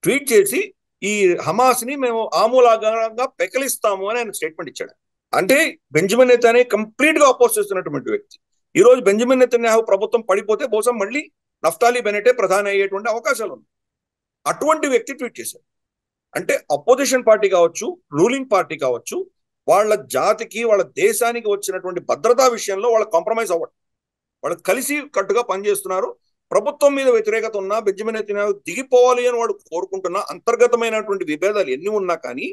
ట్వీట్ చేసి ఈ హమాస్ ని మేము ఆమూలాగ్రంగా పెకలిస్తాము అని ఆయన స్టేట్మెంట్ ఇచ్చాడు. అంటే బెంజమిన్ నెతన్యాహు కంప్లీట్ గా అపోజ్ చేస్తున్నటువంటి వ్యక్తి. ఈ రోజు బెంజమిన్ నెతన్యాహు ప్రభుత్వం పడిపోతే బహుశా మళ్ళీ నఫ్తాలీ బెనెటే ప్రధాని అయ్యేటువంటి అవకాశాలు ఉన్నాయి. అటువంటి వ్యక్తి ట్వీట్ చేశారు. అంటే అపోజిషన్ పార్టీ కావచ్చు, రూలింగ్ పార్టీ కావచ్చు, వాళ్ళ జాతికి వాళ్ళ దేశానికి వచ్చినటువంటి భద్రతా విషయంలో వాళ్ళ కాంప్రమైజ్ అవ్వడం, వాళ్ళు కలిసి కట్టుగా పనిచేస్తున్నారు. ప్రభుత్వం మీద వ్యతిరేకత ఉన్నా, బెంజమిన్ నెతన్యాహు దిగిపోవాలి అని వాడు కోరుకుంటున్నా, అంతర్గతమైనటువంటి విభేదాలు ఎన్ని ఉన్నా కానీ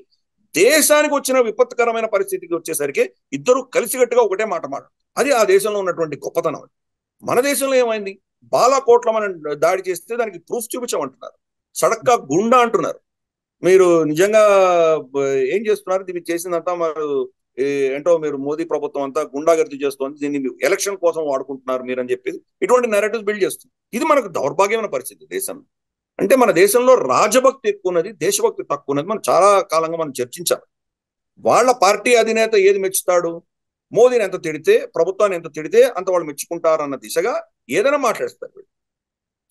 దేశానికి వచ్చిన విపత్కరమైన పరిస్థితికి వచ్చేసరికి ఇద్దరు కలిసికట్టుగా ఒకటే మాట మాట. అది ఆ దేశంలో ఉన్నటువంటి గొప్పతనం. మన దేశంలో ఏమైంది? బాలాకోట్ల మనం దాడి చేస్తే దానికి ప్రూఫ్ చూపించమంటున్నారు, సడక్కా గుండా అంటున్నారు. మీరు నిజంగా ఏం చేస్తున్నారు? దీన్ని చేసిందంతా మరి ఏంటో మీరు మోదీ ప్రభుత్వం అంతా గుండాగర్దీ చేస్తోంది, దీన్ని ఎలక్షన్ కోసం వాడుకుంటున్నారు మీరు అని చెప్పి ఇటువంటి నెరేటివ్స్ బిల్డ్ చేస్తుంది. ఇది మనకు దౌర్భాగ్యమైన పరిస్థితి దేశంలో. అంటే మన దేశంలో రాజభక్తి ఎక్కువ ఉన్నది, దేశభక్తి తక్కువ ఉన్నది. మనం చాలా కాలంగా మనం చర్చించాలి. వాళ్ళ పార్టీ అధినేత ఏది మెచ్చుతాడు? మోదీని ఎంత తిడితే, ప్రభుత్వాన్ని ఎంత తిడితే అంత వాళ్ళు మెచ్చుకుంటారు అన్న దిశగా ఏదైనా మాట్లాడతారు.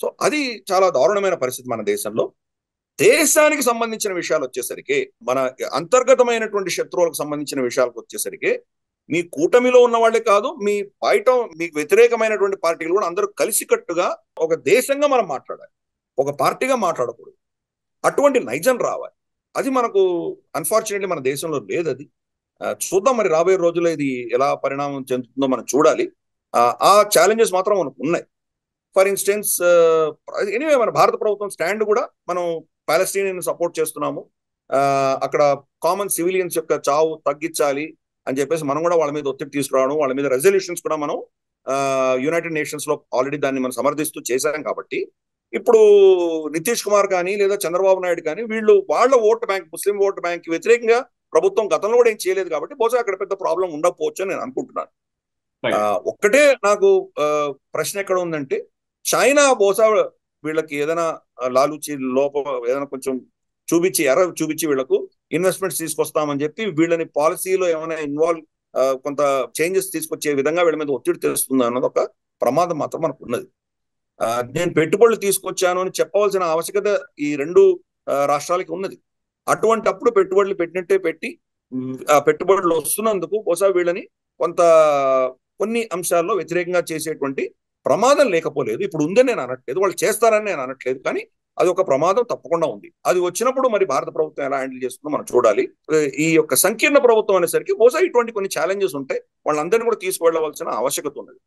సో అది చాలా దారుణమైన పరిస్థితి మన దేశంలో. దేశానికి సంబంధించిన విషయాలు వచ్చేసరికి, మన అంతర్గతమైనటువంటి శత్రువులకు సంబంధించిన విషయాలకు వచ్చేసరికి, మీ కూటమిలో ఉన్న వాళ్ళే కాదు, మీ బయట మీకు వ్యతిరేకమైనటువంటి పార్టీలు కూడా అందరూ కలిసికట్టుగా ఒక దేశంగా మనం మాట్లాడాలి, ఒక పార్టీగా మాట్లాడకూడదు. అటువంటి నైజం రావాలి. అది మనకు అన్ఫార్చునేట్లీ మన దేశంలో లేదు. అది చూద్దాం మరి రాబోయే రోజుల్లో ఇది ఎలా పరిణామం చెందుతుందో మనం చూడాలి. ఆ ఛాలెంజెస్ మాత్రం మనకు ఉన్నాయి. ఫర్ ఇన్స్టెన్స్ ఎనీవే మన భారత ప్రభుత్వం స్టాండ్ కూడా మనం పాలస్తీనియన్ సపోర్ట్ చేస్తున్నాము. అక్కడ కామన్ సివిలియన్స్ యొక్క చావు తగ్గించాలి అని చెప్పేసి మనం కూడా వాళ్ళ మీద ఒత్తిడి తీసుకురావడం, వాళ్ళ మీద రెజల్యూషన్స్ కూడా మనం యునైటెడ్ నేషన్స్ లో ఆల్రెడీ దాన్ని మనం సమర్థిస్తూ చేశాం. కాబట్టి ఇప్పుడు నితీష్ కుమార్ కానీ లేదా చంద్రబాబు నాయుడు కానీ వీళ్ళు వాళ్ళ ఓటు బ్యాంక్, ముస్లిం ఓటు బ్యాంక్ వ్యతిరేకంగా ప్రభుత్వం గతంలో కూడా ఏం చేయలేదు. కాబట్టి బహుశా అక్కడ పెద్ద ప్రాబ్లం ఉండకపోవచ్చు అని నేను అనుకుంటున్నాను. ఒక్కటే నాకు ప్రశ్న ఎక్కడ ఉందంటే, చైనా బహుశా వీళ్ళకి ఏదైనా లాలూచి లోపం ఏదైనా కొంచెం చూపించి వీళ్ళకు ఇన్వెస్ట్మెంట్స్ తీసుకొస్తామని చెప్పి వీళ్ళని పాలసీలో ఏమైనా ఇన్వాల్వ్ కొంత చేంజెస్ తీసుకొచ్చే విధంగా వీళ్ళ మీద ఒత్తిడి తెస్తుంది అన్నది ఒక ప్రమాదం మాత్రం మనకు ఉన్నది. నేను పెట్టుబడులు తీసుకొచ్చాను అని చెప్పవలసిన ఆవశ్యకత ఈ రెండు రాష్ట్రాలకి ఉన్నది. అటువంటప్పుడు పెట్టుబడులు పెట్టినట్టే పెట్టి ఆ పెట్టుబడులు వస్తున్నందుకు బహుశా వీళ్ళని కొన్ని అంశాల్లో వ్యతిరేకంగా చేసేటువంటి ప్రమాదం లేకపోలేదు. ఇప్పుడు ఉందని నేను అనట్లేదు, వాళ్ళు చేస్తారని నేను అనట్లేదు, కానీ అది ఒక ప్రమాదం తప్పకుండా ఉంది. అది వచ్చినప్పుడు మరి భారత ప్రభుత్వం ఎలా హ్యాండిల్ చేస్తుందో మనం చూడాలి. ఈ యొక్క సంకీర్ణ ప్రభుత్వం అనేసరికి బహుశా ఇటువంటి కొన్ని ఛాలెంజెస్ ఉంటాయి, వాళ్ళందరినీ కూడా తీసుకువెళ్ళవలసిన ఆవశ్యకత ఉన్నది.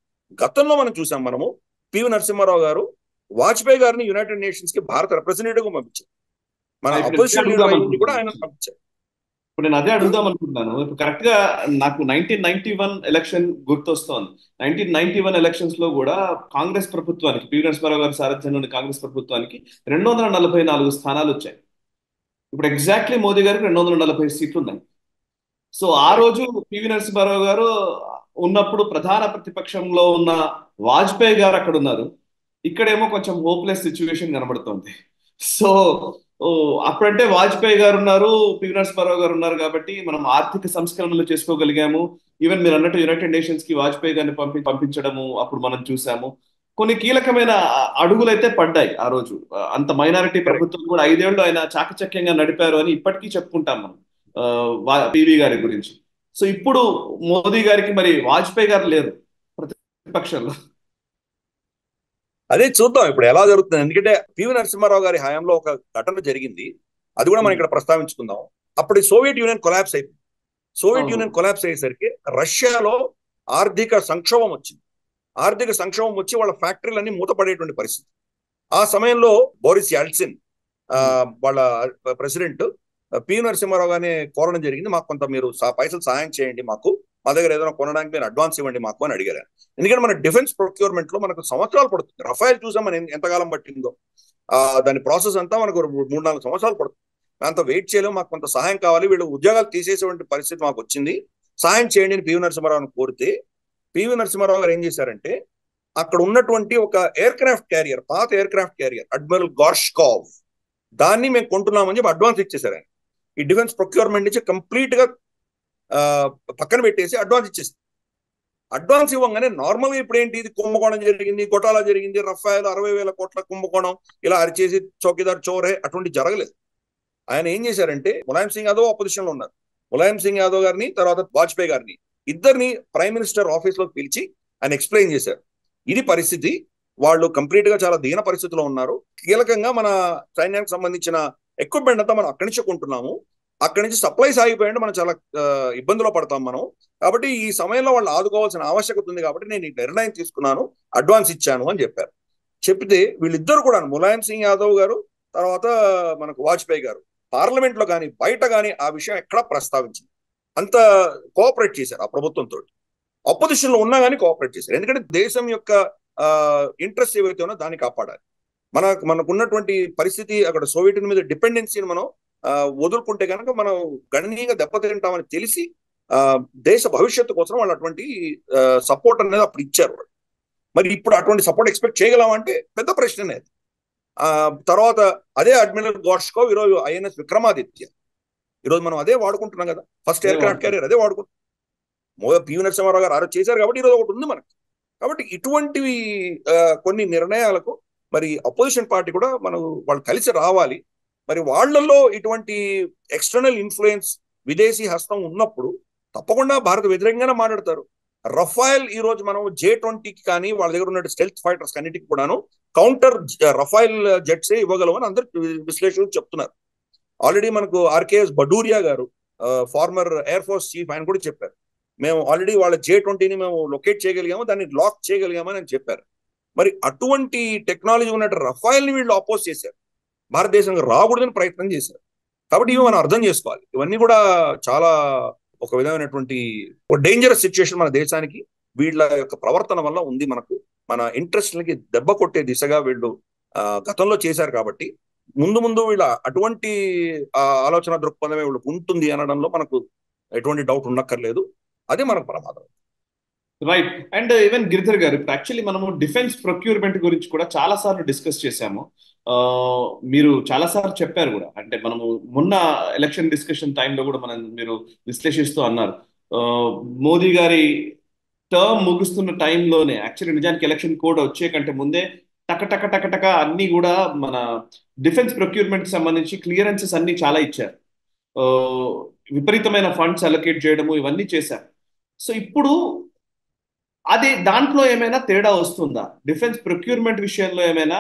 గతంలో మనం చూసాం, మనము పివి నరసింహారావు గారు వాజ్పేయి గారిని యునైటెడ్ నేషన్స్ కి భారత రిప్రజెంటేటివ్ గా పంపించారు. మన అపోజిషన్ లీడర్ అయ్యింది కూడా ఆయన పంపించారు. ఇప్పుడు నేను అదే అడుగుదాం అనుకుంటున్నాను. ఇప్పుడు కరెక్ట్ గా నాకు 1991 ఎలక్షన్ గుర్తొస్తోంది. 1991 ఎలక్షన్స్ లో కూడా కాంగ్రెస్ ప్రభుత్వానికి, పివి నరసింహారావు గారి సారథ్యంలోని కాంగ్రెస్ ప్రభుత్వానికి 244 స్థానాలు వచ్చాయి. ఇప్పుడు ఎగ్జాక్ట్లీ మోదీ గారికి 240 సీట్లు ఉన్నాయి. సో ఆ రోజు పివి నరసింహారావు గారు ఉన్నప్పుడు ప్రధాన ప్రతిపక్షంలో ఉన్న వాజ్పేయి గారు అక్కడ ఉన్నారు. ఇక్కడేమో కొంచెం హోప్లెస్ సిచ్యువేషన్ కనబడుతోంది. సో అప్పుడంటే వాజ్పేయి గారు ఉన్నారు, పివి నరసింహారావు గారు ఉన్నారు కాబట్టి మనం ఆర్థిక సంస్కరణలు చేసుకోగలిగాము. ఈవెన్ మీరు అన్నట్టు యునైటెడ్ నేషన్స్ కి వాజ్పేయి గారిని పంపించడము అప్పుడు మనం చూసాము. కొన్ని కీలకమైన అడుగులు అయితే పడ్డాయి ఆ రోజు. అంత మైనారిటీ ప్రభుత్వం కూడా 5 ఏళ్ళు ఆయన చాకచక్యంగా నడిపారు అని ఇప్పటికీ చెప్పుకుంటాం మనం పివి గారి గురించి. సో ఇప్పుడు మోదీ గారికి మరి వాజ్పేయి గారు లేరు ప్రతిపక్షంలో. అదే చూద్దాం ఇప్పుడు ఎలా జరుగుతుంది. ఎందుకంటే పివి నరసింహారావు గారి హయాంలో ఒక ఘటన జరిగింది, అది కూడా మనం ఇక్కడ ప్రస్తావించుకుందాం. అప్పుడు సోవియట్ యూనియన్ కొలాప్స్ అయిపోయింది. సోవియట్ యూనియన్ కొలాప్స్ అయ్యేసరికి రష్యాలో ఆర్థిక సంక్షోభం వచ్చింది. ఆర్థిక సంక్షోభం వచ్చి వాళ్ళ ఫ్యాక్టరీలన్నీ మూతపడేటువంటి పరిస్థితి. ఆ సమయంలో బోరిస్ యాల్సిన్ వాళ్ళ ప్రెసిడెంట్ పివి నరసింహారావు గారిని కోరడం జరిగింది, మాకు కొంత మీరు పైసలు సహాయం చేయండి, మా దగ్గర ఏదైనా కొనడానికి మీరు అడ్వాన్స్ ఇవ్వండి మాకు అని అడిగారు. ఎందుకంటే మన డిఫెన్స్ ప్రొక్యూర్మెంట్ లో మనకు సంవత్సరాలు పడుతుంది. రఫైల్ చూసాం మనం ఎంతకాలం పట్టిందో, దాని ప్రాసెస్ అంతా మనకు 3-4 సంవత్సరాలు పడుతుంది. అంత వెయిట్ చేయలేము, మాకు కొంత సహాయం కావాలి, వీళ్ళు ఉద్యోగాలు తీసేసేటువంటి పరిస్థితి మాకు వచ్చింది, సహాయం చేయండి అని పివి నరసింహారావుని కోరితే పివి నరసింహారావు గారు ఏం చేశారంటే, అక్కడ ఉన్నటువంటి ఒక ఎయిర్ క్రాఫ్ట్ క్యారియర్, పాత ఎయిర్ క్రాఫ్ట్ క్యారియర్ అడ్మిరల్ గార్ష్కావ్, దాన్ని మేము కొంటున్నామని చెప్పి అడ్వాన్స్ ఇచ్చేసారు. ఆయన ఈ డిఫెన్స్ ప్రొక్యూర్మెంట్ నుంచి కంప్లీట్ గా పక్కన పెట్టేసి అడ్వాన్స్ ఇచ్చేసింది. అడ్వాన్స్ ఇవ్వగానే నార్మల్ గా ఇప్పుడు ఏంటి, ఇది కుంభకోణం జరిగింది, గొటాలా జరిగింది, రఫాయలు 60,000 కోట్ల కుంభకోణం ఇలా అరిచేసి చౌకీదార్ చోరే అటువంటి జరగలేదు. ఆయన ఏం చేశారంటే ములాయం సింగ్ యాదవ్ అపోజిషన్ లో ఉన్నారు. ములాయం సింగ్ యాదవ్ గారిని తర్వాత వాజ్పేయి గారిని ఇద్దరిని ప్రైమ్ మినిస్టర్ ఆఫీస్ లోకి పిలిచి ఆయన ఎక్స్ప్లెయిన్ చేశారు. ఇది పరిస్థితి, వాళ్ళు కంప్లీట్ గా చాలా దీన పరిస్థితిలో ఉన్నారు. కీలకంగా మన సైన్యానికి సంబంధించిన ఎక్విప్మెంట్ అంతా మనం అక్కడి నుంచి కొంటున్నాము, అక్కడి నుంచి సప్లైస్ ఆగిపోయింటే మనం చాలా ఇబ్బందులు పడతాం మనం. కాబట్టి ఈ సమయంలో వాళ్ళు ఆదుకోవాల్సిన ఆవశ్యకత ఉంది కాబట్టి నేను ఈ నిర్ణయం తీసుకున్నాను, అడ్వాన్స్ ఇచ్చాను అని చెప్పారు. చెప్తే వీళ్ళిద్దరు కూడా ములాయం సింగ్ యాదవ్ గారు తర్వాత మనకు వాజ్పేయి గారు పార్లమెంట్ లో కానీ బయట కానీ ఆ విషయం ఎక్కడా ప్రస్తావించింది. అంత కోఆపరేట్ చేశారు ఆ ప్రభుత్వంతో. అపోజిషన్ లో ఉన్నా కానీ కోఆపరేట్ చేశారు. ఎందుకంటే దేశం యొక్క ఇంట్రెస్ట్ ఏవైతే ఉన్నా దాన్ని కాపాడాలి. మనకున్నటువంటి పరిస్థితి అక్కడ సోవియట్ మీద డిపెండెన్సీని మనం వదులుకుంటే కనుక మనం గణనీయంగా దెబ్బతింటామని తెలిసి దేశ భవిష్యత్తు కోసం వాళ్ళు అటువంటి సపోర్ట్ అనేది అప్పుడు ఇచ్చారు వాళ్ళు. మరి ఇప్పుడు అటువంటి సపోర్ట్ ఎక్స్పెక్ట్ చేయగలమంటే పెద్ద ప్రశ్ననే. తర్వాత అదే అడ్మిరల్ గోర్ష్కోవ్ ఈరోజు ఐఎన్ఎస్ విక్రమాదిత్య, ఈరోజు మనం అదే వాడుకుంటున్నాం కదా, ఫస్ట్ ఎయిర్ క్రాఫ్ట్ క్యారియర్ అదే వాడుకుంటున్నాం. పివి నరసింహారావు గారు ఆరోజు చేశారు కాబట్టి ఈరోజు ఒకటి ఉంది మనకి. కాబట్టి ఇటువంటివి కొన్ని నిర్ణయాలకు మరి అపోజిషన్ పార్టీ కూడా వాళ్ళు కలిసి రావాలి. మరి వాళ్లలో ఇటువంటి ఎక్స్టర్నల్ ఇన్ఫ్లుయెన్స్ విదేశీ హస్తం ఉన్నప్పుడు తప్పకుండా భారత వ్యతిరేకంగానే మాట్లాడతారు. రఫాయల్ ఈ రోజు మనం J-20కి కానీ వాళ్ళ దగ్గర ఉన్న స్టెల్త్ ఫైటర్స్ అన్నిటికి కూడాను కౌంటర్ రఫాయల్ జెట్సే ఇవ్వగలమని అందరు విశ్లేషకులు చెప్తున్నారు. ఆల్రెడీ మనకు RKS భడూరియా గారు ఫార్మర్ ఎయిర్ ఫోర్స్ చీఫ్, ఆయన కూడా చెప్పారు మేము ఆల్రెడీ వాళ్ళ J-20ని మేము లొకేట్ చేయగలిగాము, దాన్ని లాక్ చేయగలిగామని అని చెప్పారు. మరి అటువంటి టెక్నాలజీ ఉన్నట్టు రఫాయల్ని వీళ్ళు అపోజ్ చేశారు, భారతదేశానికి రాకూడదని ప్రయత్నం చేశారు. కాబట్టి ఇవి మనం అర్థం చేసుకోవాలి. ఇవన్నీ కూడా చాలా ఒక విధమైనటువంటి డేంజరస్ సిచ్యుయేషన్ మన దేశానికి వీళ్ళ యొక్క ప్రవర్తన వల్ల ఉంది. మన ఇంట్రెస్ట్లకి దెబ్బ కొట్టే దిశగా వీళ్ళు గతంలో చేశారు. కాబట్టి ముందు వీళ్ళ అటువంటి ఆలోచన దృక్పథమే వీళ్ళకి ఉంటుంది అనడంలో మనకు ఎటువంటి డౌట్ ఉండక్కర్లేదు. అదే మనకు ప్రమాదం. రైట్. అండ్ ఈవెన్ గిరిధర్ గారు, ఇప్పుడు యాక్చువల్లీ మనము డిఫెన్స్ ప్రొక్యూర్మెంట్ గురించి కూడా చాలా సార్లు డిస్కస్ చేశాము. మీరు చాలా సార్లు చెప్పారు కూడా, అంటే మనము మొన్న ఎలక్షన్ డిస్కషన్ టైంలో కూడా మీరు విశ్లేషిస్తూ అన్నారు మోదీ గారి టర్మ్ ముగుస్తున్న టైంలోనే యాక్చువల్లీ నిజానికి ఎలక్షన్ కోడ్ వచ్చే కంటే ముందే టక అన్ని కూడా మన డిఫెన్స్ ప్రొక్యూర్మెంట్ సంబంధించి క్లియరెన్సెస్ అన్ని చాలా ఇచ్చారు. విపరీతమైన ఫండ్స్ అలొకేట్ చేయడము ఇవన్నీ చేశారు. సో ఇప్పుడు అది దాంట్లో ఏమైనా తేడా వస్తుందా? డిఫెన్స్ ప్రొక్యూర్మెంట్ విషయంలో ఏమైనా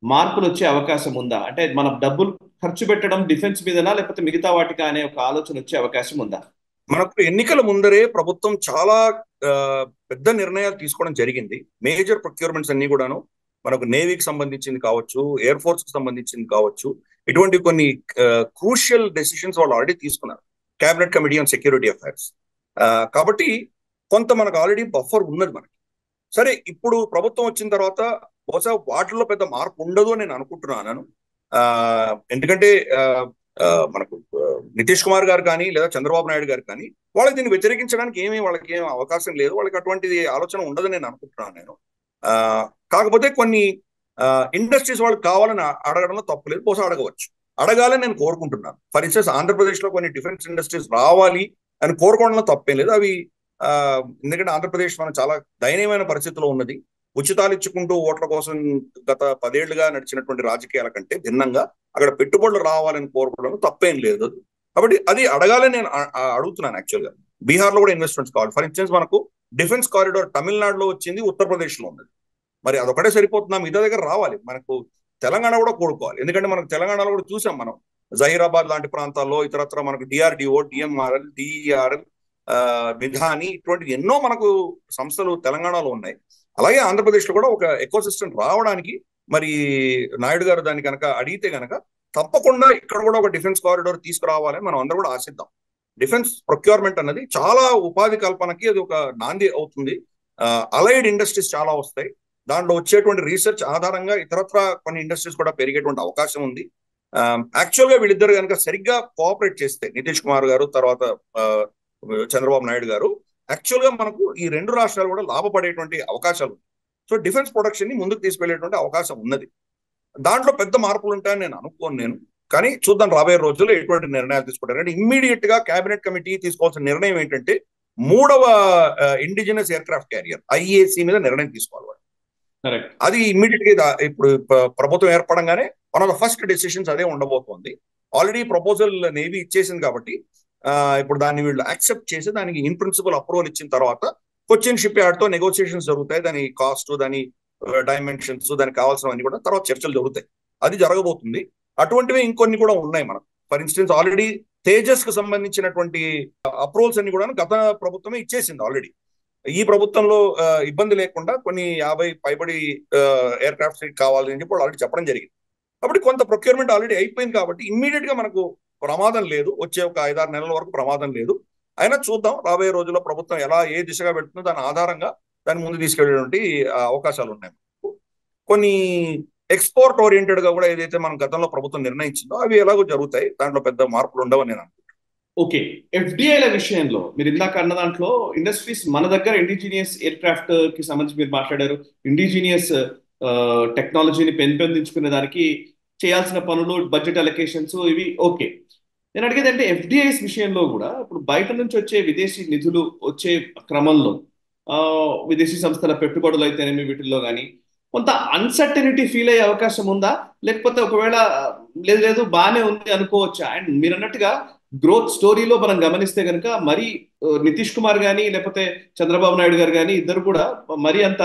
మార్పులు వచ్చే అవకాశం ఉందా? అంటే మన డబ్బులు ఖర్చు పెట్టడం డిఫెన్స్ మీదనా లేకపోతే మిగతా వాటికా అనే ఒక ఆలోచన వచ్చే అవకాశం ఉందా? మనకు ఎన్నికల ముందరే ప్రభుత్వం చాలా పెద్ద నిర్ణయాలు తీసుకోవడం జరిగింది. మేజర్ ప్రొక్యూర్మెంట్స్ అన్ని కూడాను మనకు నేవీకి సంబంధించింది కావచ్చు, ఎయిర్ ఫోర్స్ కి సంబంధించింది కావచ్చు, ఇటువంటి కొన్ని క్రూషియల్ డెసిషన్స్ వాళ్ళు ఆల్రెడీ తీసుకున్నారు cabinet committee on security affairs. కాబట్టి కొంత మనకు ఆల్రెడీ బఫర్ ఉన్నది మనకి. సరే, ఇప్పుడు ప్రభుత్వం వచ్చిన తర్వాత బహుశా వాటిల్లో పెద్ద మార్పు ఉండదు అని నేను అనుకుంటున్నాను. ఎందుకంటే మనకు నితీష్ కుమార్ గారు కానీ లేదా చంద్రబాబు నాయుడు గారు కానీ వాళ్ళకి దీన్ని వ్యతిరేకించడానికి వాళ్ళకి ఏం అవకాశం లేదు, వాళ్ళకి అటువంటి ఆలోచన ఉండదని నేను అనుకుంటున్నాను నేను. కాకపోతే కొన్ని ఇండస్ట్రీస్ వాళ్ళకి కావాలని అడగడంలో తప్పులేదు, బహుశా అడగవచ్చు, అడగాలని నేను కోరుకుంటున్నాను. ఫర్ ఇన్స్టెన్స్ ఆంధ్రప్రదేశ్ లో కొన్ని డిఫెన్స్ ఇండస్ట్రీస్ రావాలి అని కోరుకోవడంలో తప్పేం లేదు. అవి ఎందుకంటే ఆంధ్రప్రదేశ్ మనం చాలా దయనీయమైన పరిస్థితిలో ఉన్నది. ఉచితాలు ఇచ్చుకుంటూ ఓట్ల కోసం గత 10 ఏళ్లుగా నడిచినటువంటి రాజకీయాల కంటే భిన్నంగా అక్కడ పెట్టుబడులు రావాలని కోరుకోవడం తప్పేం లేదు. కాబట్టి అది అడగాలని నేను అడుగుతున్నాను. యాక్చువల్గా బీహార్ లో కూడా ఇన్వెస్ట్మెంట్స్ కావాలి. ఫర్ ఇన్స్టెన్స్ మనకు డిఫెన్స్ కారిడార్ తమిళనాడులో వచ్చింది, ఉత్తరప్రదేశ్ లో ఉన్నది. మరి అదొకటే సరిపోతుందా? మిగతా దగ్గర రావాలి. మనకు తెలంగాణ కూడా కోరుకోవాలి. ఎందుకంటే మనకు తెలంగాణలో కూడా చూసాం మనం జహీరాబాద్ లాంటి ప్రాంతాల్లో ఇతరత్ర మనకు DRDO, DMRL, DERL, విధాని ఇటువంటి ఎన్నో మనకు సంస్థలు తెలంగాణలో ఉన్నాయి. అలాగే ఆంధ్రప్రదేశ్ లో కూడా ఒక ఎకోసిస్టమ్ రావడానికి మరి నాయుడు గారు దాన్ని కనుక అడిగితే కనుక తప్పకుండా ఇక్కడ కూడా ఒక డిఫెన్స్ కారిడార్ తీసుకురావాలని మనం అందరూ కూడా ఆశిద్దాం. డిఫెన్స్ ప్రొక్యూర్మెంట్ అన్నది చాలా ఉపాధి కల్పనకి అది ఒక నాంది అవుతుంది. అలైడ్ ఇండస్ట్రీస్ చాలా వస్తాయి. దాంట్లో వచ్చేటువంటి రీసెర్చ్ ఆధారంగా ఇతరత్ర కొన్ని ఇండస్ట్రీస్ కూడా పెరిగేటువంటి అవకాశం ఉంది. యాక్చువల్ గా వీళ్ళిద్దరు కనుక సరిగ్గా కోఆపరేట్ చేస్తే, నితీష్ కుమార్ గారు తర్వాత చంద్రబాబు నాయుడు గారు, యాక్చువల్ గా మనకు ఈ 2 రాష్ట్రాలు కూడా లాభపడేటువంటి అవకాశాలు. సో డిఫెన్స్ ప్రొడక్షన్ ని ముందుకు తీసుకెళ్లేటువంటి అవకాశం ఉన్నది. దాంట్లో పెద్ద మార్పులు ఉంటాయని నేను అనుకోను కానీ చూద్దాం రాబోయే రోజుల్లో ఎటువంటి నిర్ణయాలు తీసుకుంటారు. అంటే ఇమ్మీడియట్ గా కేబినెట్ కమిటీ తీసుకోవాల్సిన నిర్ణయం ఏంటంటే 3వ indigenous aircraft carrier IAC మీద నిర్ణయం తీసుకోవాలి. అది ఇమ్మీడియట్ గా ఇప్పుడు ప్రభుత్వం ఏర్పడంగానే one of the first decisions అదే ఉండబోతోంది. ఆల్రెడీ ప్రపోజల్ నేవీ ఇచ్చేసింది కాబట్టి ఇప్పుడు దాన్ని వీళ్ళు యాక్సెప్ట్ చేసి దానికి ఇన్ ప్రిన్సిపల్ అప్రూవల్ ఇచ్చిన తర్వాత కొచ్చిన్ షిప్ యార్డ్ తో నెగోసియేషన్స్ జరుగుతాయి. దాని కాస్ట్, దాని డైమెన్షన్స్, దానికి కావాల్సినవన్నీ కూడా తర్వాత చర్చలు జరుగుతాయి. అది జరగబోతుంది. అటువంటివి ఇంకొన్ని కూడా ఉన్నాయి మనకు. ఫర్ ఇన్స్టెన్స్ ఆల్రెడీ తేజస్ కు సంబంధించినటువంటి అప్రూవల్స్ అన్ని కూడా గత ప్రభుత్వమే ఇచ్చేసింది ఆల్రెడీ. ఈ ప్రభుత్వంలో ఇబ్బంది లేకుండా కొన్ని 50 పైబడి ఎయిర్ క్రాఫ్ట్స్ కావాలని చెప్పి ఆల్రెడీ చెప్పడం జరిగింది. కాబట్టి కొంత ప్రొక్యూర్మెంట్ ఆల్రెడీ అయిపోయింది కాబట్టి ఇమ్మీడియట్ గా మనకు ప్రమాదం లేదు. వచ్చే ఒక 5-6 నెలల వరకు ప్రమాదం లేదు. అయినా చూద్దాం రాబోయే రోజుల్లో ప్రభుత్వం ఎలా ఏ దిశగా వెళ్తుందో దాని ఆధారంగా దాన్ని ముందు తీసుకెళ్ళేటువంటి అవకాశాలు ఉన్నాయి. కొన్ని ఎక్స్పోర్ట్ ఓరియంటెడ్ గా కూడా ఏదైతే మనం గతంలో ప్రభుత్వం నిర్ణయించిందో అవి ఎలాగో జరుగుతాయి. దాంట్లో పెద్ద మార్పులు ఉండవని నేను అనుకుంటున్నాను. ఓకే, ఎఫ్డిఐల విషయంలో మీరు ఇందాక అన్న దాంట్లో ఇండస్ట్రీస్ మన దగ్గర ఇండిజీనియస్ ఎయిర్ క్రాఫ్ట్ కి సంబంధించి మీరు మాట్లాడారు. ఇండిజీనియస్ టెక్నాలజీని పెంపొందించుకునే దానికి చేయాల్సిన పనులు, బడ్జెట్ అలొకేషన్స్ ఇవి ఓకే. నేను అడిగేది అంటే ఎఫ్డిఐస్ విషయంలో కూడా ఇప్పుడు బయట నుంచి వచ్చే విదేశీ నిధులు వచ్చే క్రమంలో విదేశీ సంస్థల పెట్టుబడులు అయితేనేమి వీటిల్లో కానీ కొంత అన్సర్టనిటీ ఫీల్ అయ్యే అవకాశం ఉందా? లేకపోతే ఒకవేళ లేదు లేదు బాగానే ఉంది అనుకోవచ్చా? అండ్ మీరు అన్నట్టుగా గ్రోత్ స్టోరీలో మనం గమనిస్తే కనుక మరి నితీష్ కుమార్ కానీ లేకపోతే చంద్రబాబు నాయుడు గారు కానీ ఇద్దరు కూడా మరి అంత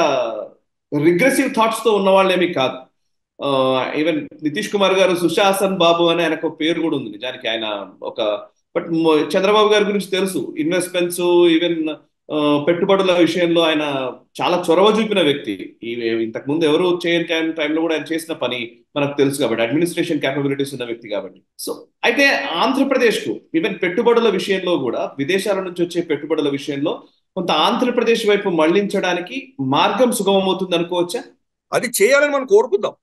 రిగ్రెసివ్ థాట్స్ తో ఉన్న వాళ్ళేమీ కాదు. ఈవెన్ నితీష్ కుమార్ గారు సుశాసన్ బాబు అని ఆయనకు ఒక పేరు కూడా ఉంది నిజానికి. ఆయన ఒక బట్ చంద్రబాబు గారి గురించి తెలుసు, ఇన్వెస్ట్మెంట్స్ ఈవెన్ పెట్టుబడుల విషయంలో ఆయన చాలా చొరవ చూపిన వ్యక్తి. ఇంతకు ముందు ఎవరు చేయని టైంలో కూడా ఆయన చేసిన పని మనకు తెలుసు కాబట్టి, అడ్మినిస్ట్రేషన్ క్యాపబిలిటీస్ ఉన్న వ్యక్తి కాబట్టి. సో అయితే ఆంధ్రప్రదేశ్ కు ఈవెన్ పెట్టుబడుల విషయంలో కూడా విదేశాల నుంచి వచ్చే పెట్టుబడుల విషయంలో కొంత ఆంధ్రప్రదేశ్ వైపు మళ్లించడానికి మార్గం సుగమమవుతుంది అనుకోవచ్చా? అది చేయాలని మనం కోరుకుందాం.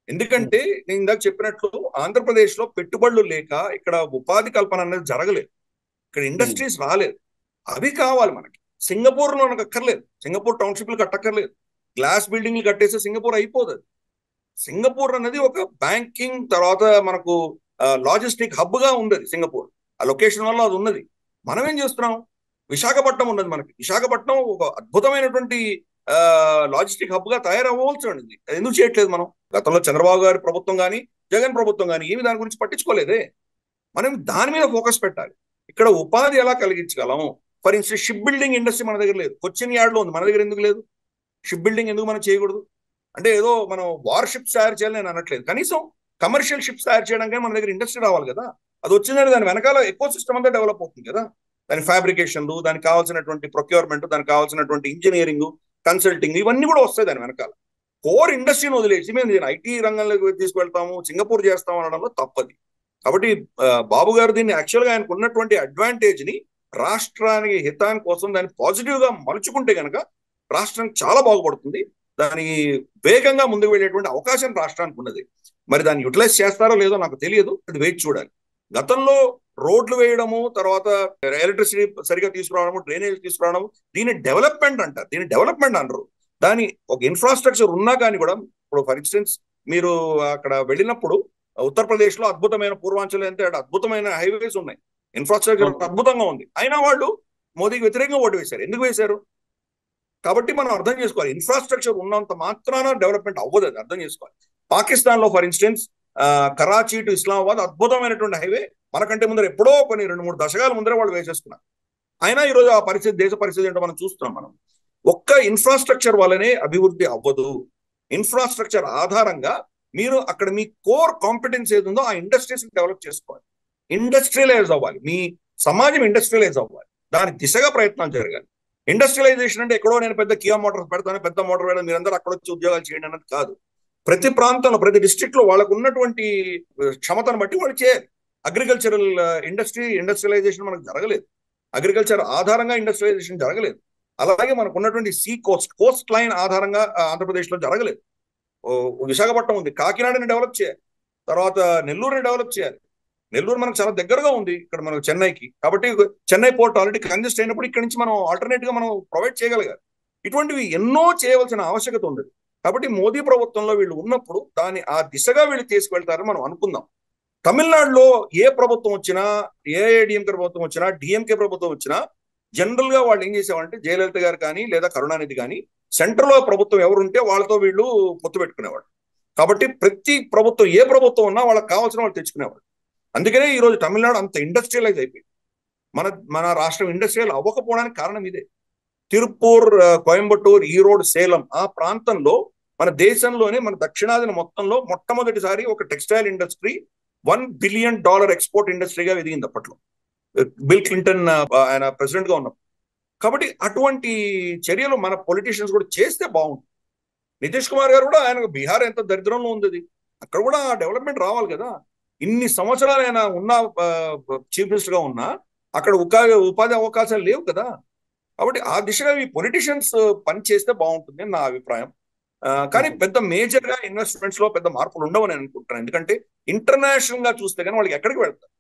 ఎందుకంటే నేను ఇందాక చెప్పినట్లు ఆంధ్రప్రదేశ్ లో పెట్టుబడులు లేక ఇక్కడ ఉపాధి కల్పన అనేది జరగలేదు. ఇక్కడ ఇండస్ట్రీస్ రాలేదు. అవి కావాలి మనకి. సింగపూర్ లో మనకు అక్కర్లేదు. సింగపూర్ టౌన్షిప్లు కట్టక్కర్లేదు. గ్లాస్ బిల్డింగ్లు కట్టేస్తే సింగపూర్ అయిపోదు. సింగపూర్ అనేది ఒక బ్యాంకింగ్ తర్వాత మనకు లాజిస్టిక్ హబ్ గా ఉంది సింగపూర్. ఆ లొకేషన్ వల్ల అది ఉన్నది. మనం ఏం చేస్తున్నాం? విశాఖపట్నం ఉన్నది మనకి. విశాఖపట్నం ఒక అద్భుతమైనటువంటి లాజిస్టిక్ హబ్ గా తయారవ్వాల్సి ఉంది. అది ఎందుకు చేయట్లేదు మనం? గతంలో చంద్రబాబు గారి ప్రభుత్వం కానీ జగన్ ప్రభుత్వం కానీ ఏమి దాని గురించి పట్టించుకోలేదే. మనం దాని మీద ఫోకస్ పెట్టాలి. ఇక్కడ ఉపాధి ఎలా కలిగించగలం? For instance shipbuilding industry మన దగ్గర లేదు. కొచ్చిన్ యార్డ్ లో ఉంది, మన దగ్గర ఎందుకు లేదు? షిప్ బిల్డింగ్ ఎందుకు మనం చేయకూడదు? అంటే ఏదో మనం వార్ షిప్స్ తయారు చేయాలని నేను అనట్లేదు. కనీసం కమర్షియల్ షిప్స్ తయారు చేయడానికి మన దగ్గర ఇండస్ట్రీ రావాలి కదా. అది వచ్చిందంటే దాని వెనకాల ఎకో సిస్టమ్ అంతా డెవలప్ అవుతుంది కదా. దాని ఫ్యాబ్రికేషన్లు, దానికి కావాల్సినటువంటి ప్రొక్యూర్మెంట్, దానికి కావాల్సినటువంటి ఇంజనీరింగ్, కన్సల్టింగ్ ఇవన్నీ కూడా వస్తాయి దాని వెనకాల. కోర్ ఇండస్ట్రీని వదిలేసి మేము ఐటీ రంగంలోకి తీసుకువెళ్తాము, సింగపూర్ చేస్తాము అనడంలో తప్పది. కాబట్టి బాబు గారు దీన్ని యాక్చువల్గా ఆయనకు ఉన్నటువంటి అడ్వాంటేజ్ ని రాష్ట్రానికి హితాని కోసం దాన్ని పాజిటివ్ గా మలుచుకుంటే కనుక రాష్ట్రానికి చాలా బాగుపడుతుంది. దాని వేగంగా ముందుకు వెళ్ళేటువంటి అవకాశం రాష్ట్రానికి ఉన్నది. మరి దాన్ని యూటిలైజ్ చేస్తారో లేదో నాకు తెలియదు. అది వేచి చూడాలి. గతంలో రోడ్లు వేయడము, తర్వాత ఎలక్ట్రిసిటీ సరిగా తీసుకురావడము, డ్రైనేజ్ తీసుకురావడము, దీని డెవలప్మెంట్ అంటారు. దీని డెవలప్మెంట్ అనరు. దాని ఒక ఇన్ఫ్రాస్ట్రక్చర్ ఉన్నా కానీ కూడా ఇప్పుడు ఫర్ ఇన్స్టెన్స్ మీరు అక్కడ వెళ్ళినప్పుడు ఉత్తరప్రదేశ్ లో అద్భుతమైన పూర్వాంచల్ అంటే అద్భుతమైన హైవేస్ ఉన్నాయి, ఇన్ఫ్రాస్ట్రక్చర్ అద్భుతంగా ఉంది. అయినా వాళ్ళు మోదీకి వ్యతిరేకంగా ఓటు వేశారు. ఎందుకు వేశారు? కాబట్టి మనం అర్థం చేసుకోవాలి. ఇన్ఫ్రాస్ట్రక్చర్ ఉన్నంత మాత్రాన డెవలప్మెంట్ అవ్వదు. అది అర్థం చేసుకోవాలి. పాకిస్తాన్ లో for instance Karachi to Islamabad అద్భుతమైనటువంటి హైవే మనకంటే ముందర ఎప్పుడో కొన్ని 2-3 దశకాల ముందర వాళ్ళు వేసేసుకున్నారు. అయినా ఈరోజు ఆ పరిస్థితి, దేశ పరిస్థితి ఏంటో మనం చూస్తున్నాం. మనం ఒక్క ఇన్ఫ్రాస్ట్రక్చర్ వల్లనే అభివృద్ధి అవ్వదు. ఇన్ఫ్రాస్ట్రక్చర్ ఆధారంగా మీరు అక్కడ మీ కోర్ కాంపిటెన్స్ ఏది ఉందో ఆ ఇండస్ట్రీస్ డెవలప్ చేసుకోవాలి. ఇండస్ట్రియలైజ్ అవ్వాలి. మీ సమాజం ఇండస్ట్రియలైజ్ అవ్వాలి. దాని దిశగా ప్రయత్నాలు జరగాలి. ఇండస్ట్రియలైజేషన్ అంటే ఎక్కడో నేను పెద్ద కియా మోటార్స్ పెడతాను, పెద్ద మోటార్ వేయడం, మీరందరూ అక్కడ వచ్చి ఉద్యోగాలు చేయండి అన్నది కాదు. ప్రతి ప్రాంతంలో, ప్రతి డిస్ట్రిక్ట్ లో వాళ్ళకు ఉన్నటువంటి క్షమతను బట్టి వాళ్ళు చేయాలి. అగ్రికల్చరల్ ఇండస్ట్రియలైజేషన్ మనకు జరగలేదు. అగ్రికల్చర్ ఆధారంగా ఇండస్ట్రియలైజేషన్ జరగలేదు. అలాగే మనకు ఉన్నటువంటి కోస్ట్ లైన్ ఆధారంగా ఆంధ్రప్రదేశ్ లో జరగలేదు. విశాఖపట్నం ఉంది, కాకినాడని డెవలప్ చేయాలి, తర్వాత నెల్లూరుని డెవలప్ చేయాలి. నెల్లూరు మనకు చాలా దగ్గరగా ఉంది ఇక్కడ మనకు చెన్నైకి. కాబట్టి చెన్నై పోర్ట్ ఆల్రెడీ కంజెస్ట్ అయినప్పుడు ఇక్కడ నుంచి మనం ఆల్టర్నేట్ గా మనం ప్రొవైడ్ చేయగలిగారు. ఇటువంటివి ఎన్నో చేయవలసిన ఆవశ్యకత ఉంది. కాబట్టి మోదీ ప్రభుత్వంలో వీళ్ళు ఉన్నప్పుడు దాన్ని ఆ దిశగా వీళ్ళు తీసుకువెళ్తారని మనం అనుకుందాం. తమిళనాడులో ఏ ప్రభుత్వం వచ్చినా, ఏఐడిఎంకే ప్రభుత్వం వచ్చినా, డిఎంకే ప్రభుత్వం వచ్చినా జనరల్ గా వాళ్ళు ఏం చేసేవాళ్ళంటే జయలలిత గారు కానీ లేదా కరుణానిధి కానీ సెంట్రల్ లో ప్రభుత్వం ఎవరుంటే వాళ్ళతో వీళ్ళు పొత్తు పెట్టుకునేవాళ్ళు. కాబట్టి ప్రతి ప్రభుత్వం ఏ ప్రభుత్వం ఉన్నా వాళ్ళకి కావాల్సిన వాళ్ళు తెచ్చుకునేవాళ్ళు. అందుకనే ఈరోజు తమిళనాడు అంత ఇండస్ట్రియలైజ్ అయిపోయింది. మన మన రాష్ట్రం ఇండస్ట్రియల్ అవ్వకపోవడానికి కారణం ఇదే. తిరుపూర్, కోయంబత్తూర్, ఈరోడ్, సేలం ఆ ప్రాంతంలో మన దేశంలోనే మన దక్షిణాదిన మొత్తంలో మొట్టమొదటిసారి ఒక టెక్స్టైల్ ఇండస్ట్రీ $1 బిలియన్ ఎక్స్పోర్ట్ ఇండస్ట్రీగా ఎదిగింది అప్పట్లో, బిల్ క్లింటన్ ఆయన ప్రెసిడెంట్ గా ఉన్నప్పుడు. కాబట్టి అటువంటి చర్యలు మన పొలిటీషియన్స్ కూడా చేస్తే బాగుంటుంది. నితీష్ కుమార్ గారు కూడా, ఆయన బీహార్ ఎంత దరిద్రంలో ఉంది, అక్కడ కూడా డెవలప్మెంట్ రావాలి కదా. ఇన్ని సంవత్సరాలు ఆయన ఉన్న చీఫ్ మినిస్టర్ గా ఉన్నా అక్కడ ఉపాధి అవకాశాలు లేవు కదా. కాబట్టి ఆ దిశగా ఈ పొలిటీషియన్స్ పని చేస్తే బాగుంటుంది అని నా అభిప్రాయం. కానీ పెద్ద మేజర్ గా ఇన్వెస్ట్మెంట్స్ లో పెద్ద మార్పులు ఉండవని అనుకుంటున్నాను. ఎందుకంటే ఇంటర్నేషనల్ గా చూస్తే కానీ వాళ్ళకి ఎక్కడికి వెళ్తారు?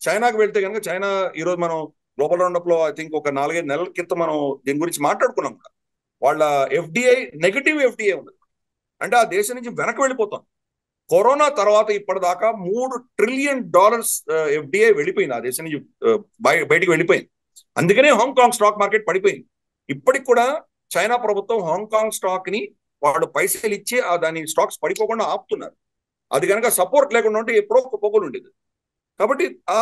చైనాకి వెళ్తే కనుక, చైనా ఈరోజు మనం గ్లోబల్ రౌండప్ లో ఐ థింక్ ఒక 4-5 నెలల క్రితం మనం దీని గురించి మాట్లాడుకున్నాం కూడా. వాళ్ళ ఎఫ్డిఐ నెగటివ్ ఎఫ్డిఐ ఉంది, అంటే ఆ దేశం నుంచి వెనక్కి వెళ్ళిపోతాం. కరోనా తర్వాత ఇప్పటిదాకా $3 ట్రిలియన్ ఎఫ్డిఐ వెళ్ళిపోయింది ఆ దేశం నుంచి, బయటికి వెళ్ళిపోయింది. అందుకనే హాంకాంగ్ స్టాక్ మార్కెట్ పడిపోయింది. ఇప్పటికి కూడా చైనా ప్రభుత్వం హాంకాంగ్ స్టాక్ ని వాళ్ళు పైసలు ఇచ్చి దాని స్టాక్స్ పడిపోకుండా ఆపుతున్నారు. అది కనుక సపోర్ట్ లేకుండా ఉంటే ఎప్పుడో కుప్పకూలు ఉండేది. కాబట్టి ఆ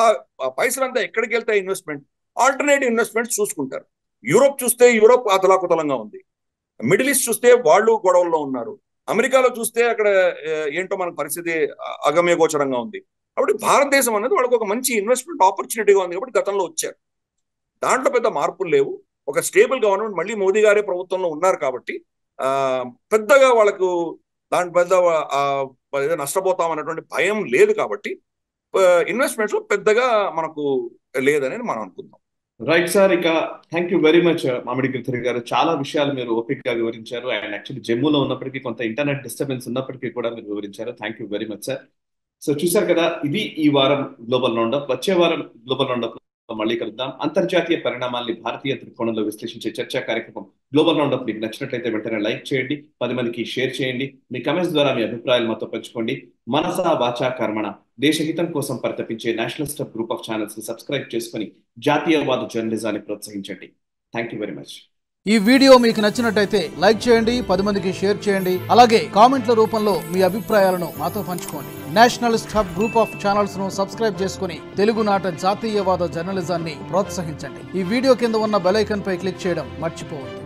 పైసలంతా ఎక్కడికి వెళ్తాయి? ఇన్వెస్ట్మెంట్, ఆల్టర్నేటివ్ ఇన్వెస్ట్మెంట్స్ చూసుకుంటారు. యూరోప్ చూస్తే యూరోప్ అతలాకుతలంగా ఉంది. మిడిల్ ఈస్ట్ చూస్తే వాళ్ళు గొడవల్లో ఉన్నారు. అమెరికాలో చూస్తే అక్కడ ఏంటో మన పరిస్థితి అగమ్య గోచరంగా ఉంది. కాబట్టి భారతదేశం అనేది వాళ్ళకి ఒక మంచి ఇన్వెస్ట్మెంట్ ఆపర్చునిటీగా ఉంది కాబట్టి గతంలో వచ్చారు. దాంట్లో పెద్ద మార్పులు లేవు. ఒక స్టేబుల్ గవర్నమెంట్ మళ్ళీ మోదీ గారే ప్రభుత్వంలో ఉన్నారు కాబట్టి పెద్దగా వాళ్ళకు దాని పెద్ద నష్టపోతాం అన్నటువంటి భయం లేదు. కాబట్టి ఇన్వెస్ట్మెంట్స్ లో పెద్దగా మనకు లేదని మనం అనుకుందాం. రైట్ సార్, ఇక థ్యాంక్ యూ వెరీ మచ్ మామిడి గిరిధర్ గారు. చాలా విషయాలు మీరు ఓపికగా వివరించారు. అండ్ యాక్చువల్లీ జమ్మూలో ఉన్నప్పటికీ కొంత ఇంటర్నెట్ డిస్టర్బెన్స్ ఉన్నప్పటికీ కూడా మీరు వివరించారు. Thank you very much sir. So చూసారు కదా, ఇది ఈ వారం గ్లోబల్ రౌండప్. వచ్చే వారం గ్లోబల్ రౌండప్ మళ్ళీ కలుద్దాం. అంతర్జాతీయ పరిణామాల్ని భారతీయ దృక్కోణంలో విశ్లేషించే చర్చా కార్యక్రమం గ్లోబల్ రౌండప్ మీకు నచ్చినట్లయితే వెంటనే లైక్ చేయండి, 10 మందికి షేర్ చేయండి. మీ కమెంట్స్ ద్వారా మీ అభిప్రాయాలు మాతో పంచుకోండి. మనసా వాచా కర్మణ దేశహితం కోసం పరితపించే National Star Group of Channels ని సబ్స్క్రైబ్ చేసుకుని జాతీయవాద జర్నలిజాన్ని ప్రోత్సహించండి. Thank you very much. ఈ వీడియో మీకు నచ్చినట్టయితే లైక్ చేయండి, 10 మందికి షేర్ చేయండి. అలాగే కామెంట్ల రూపంలో మీ అభిప్రాయాలను మాతో పంచుకోండి. Nationalist hub group of channels ను సబ్స్క్రైబ్ చేసుకుని తెలుగునాట జాతీయవాద జర్నలిజాన్ని ప్రోత్సహించండి. ఈ వీడియో కింద ఉన్న బెల్ ఐకాన్ పై క్లిక్ చేయడం మర్చిపోవద్దు.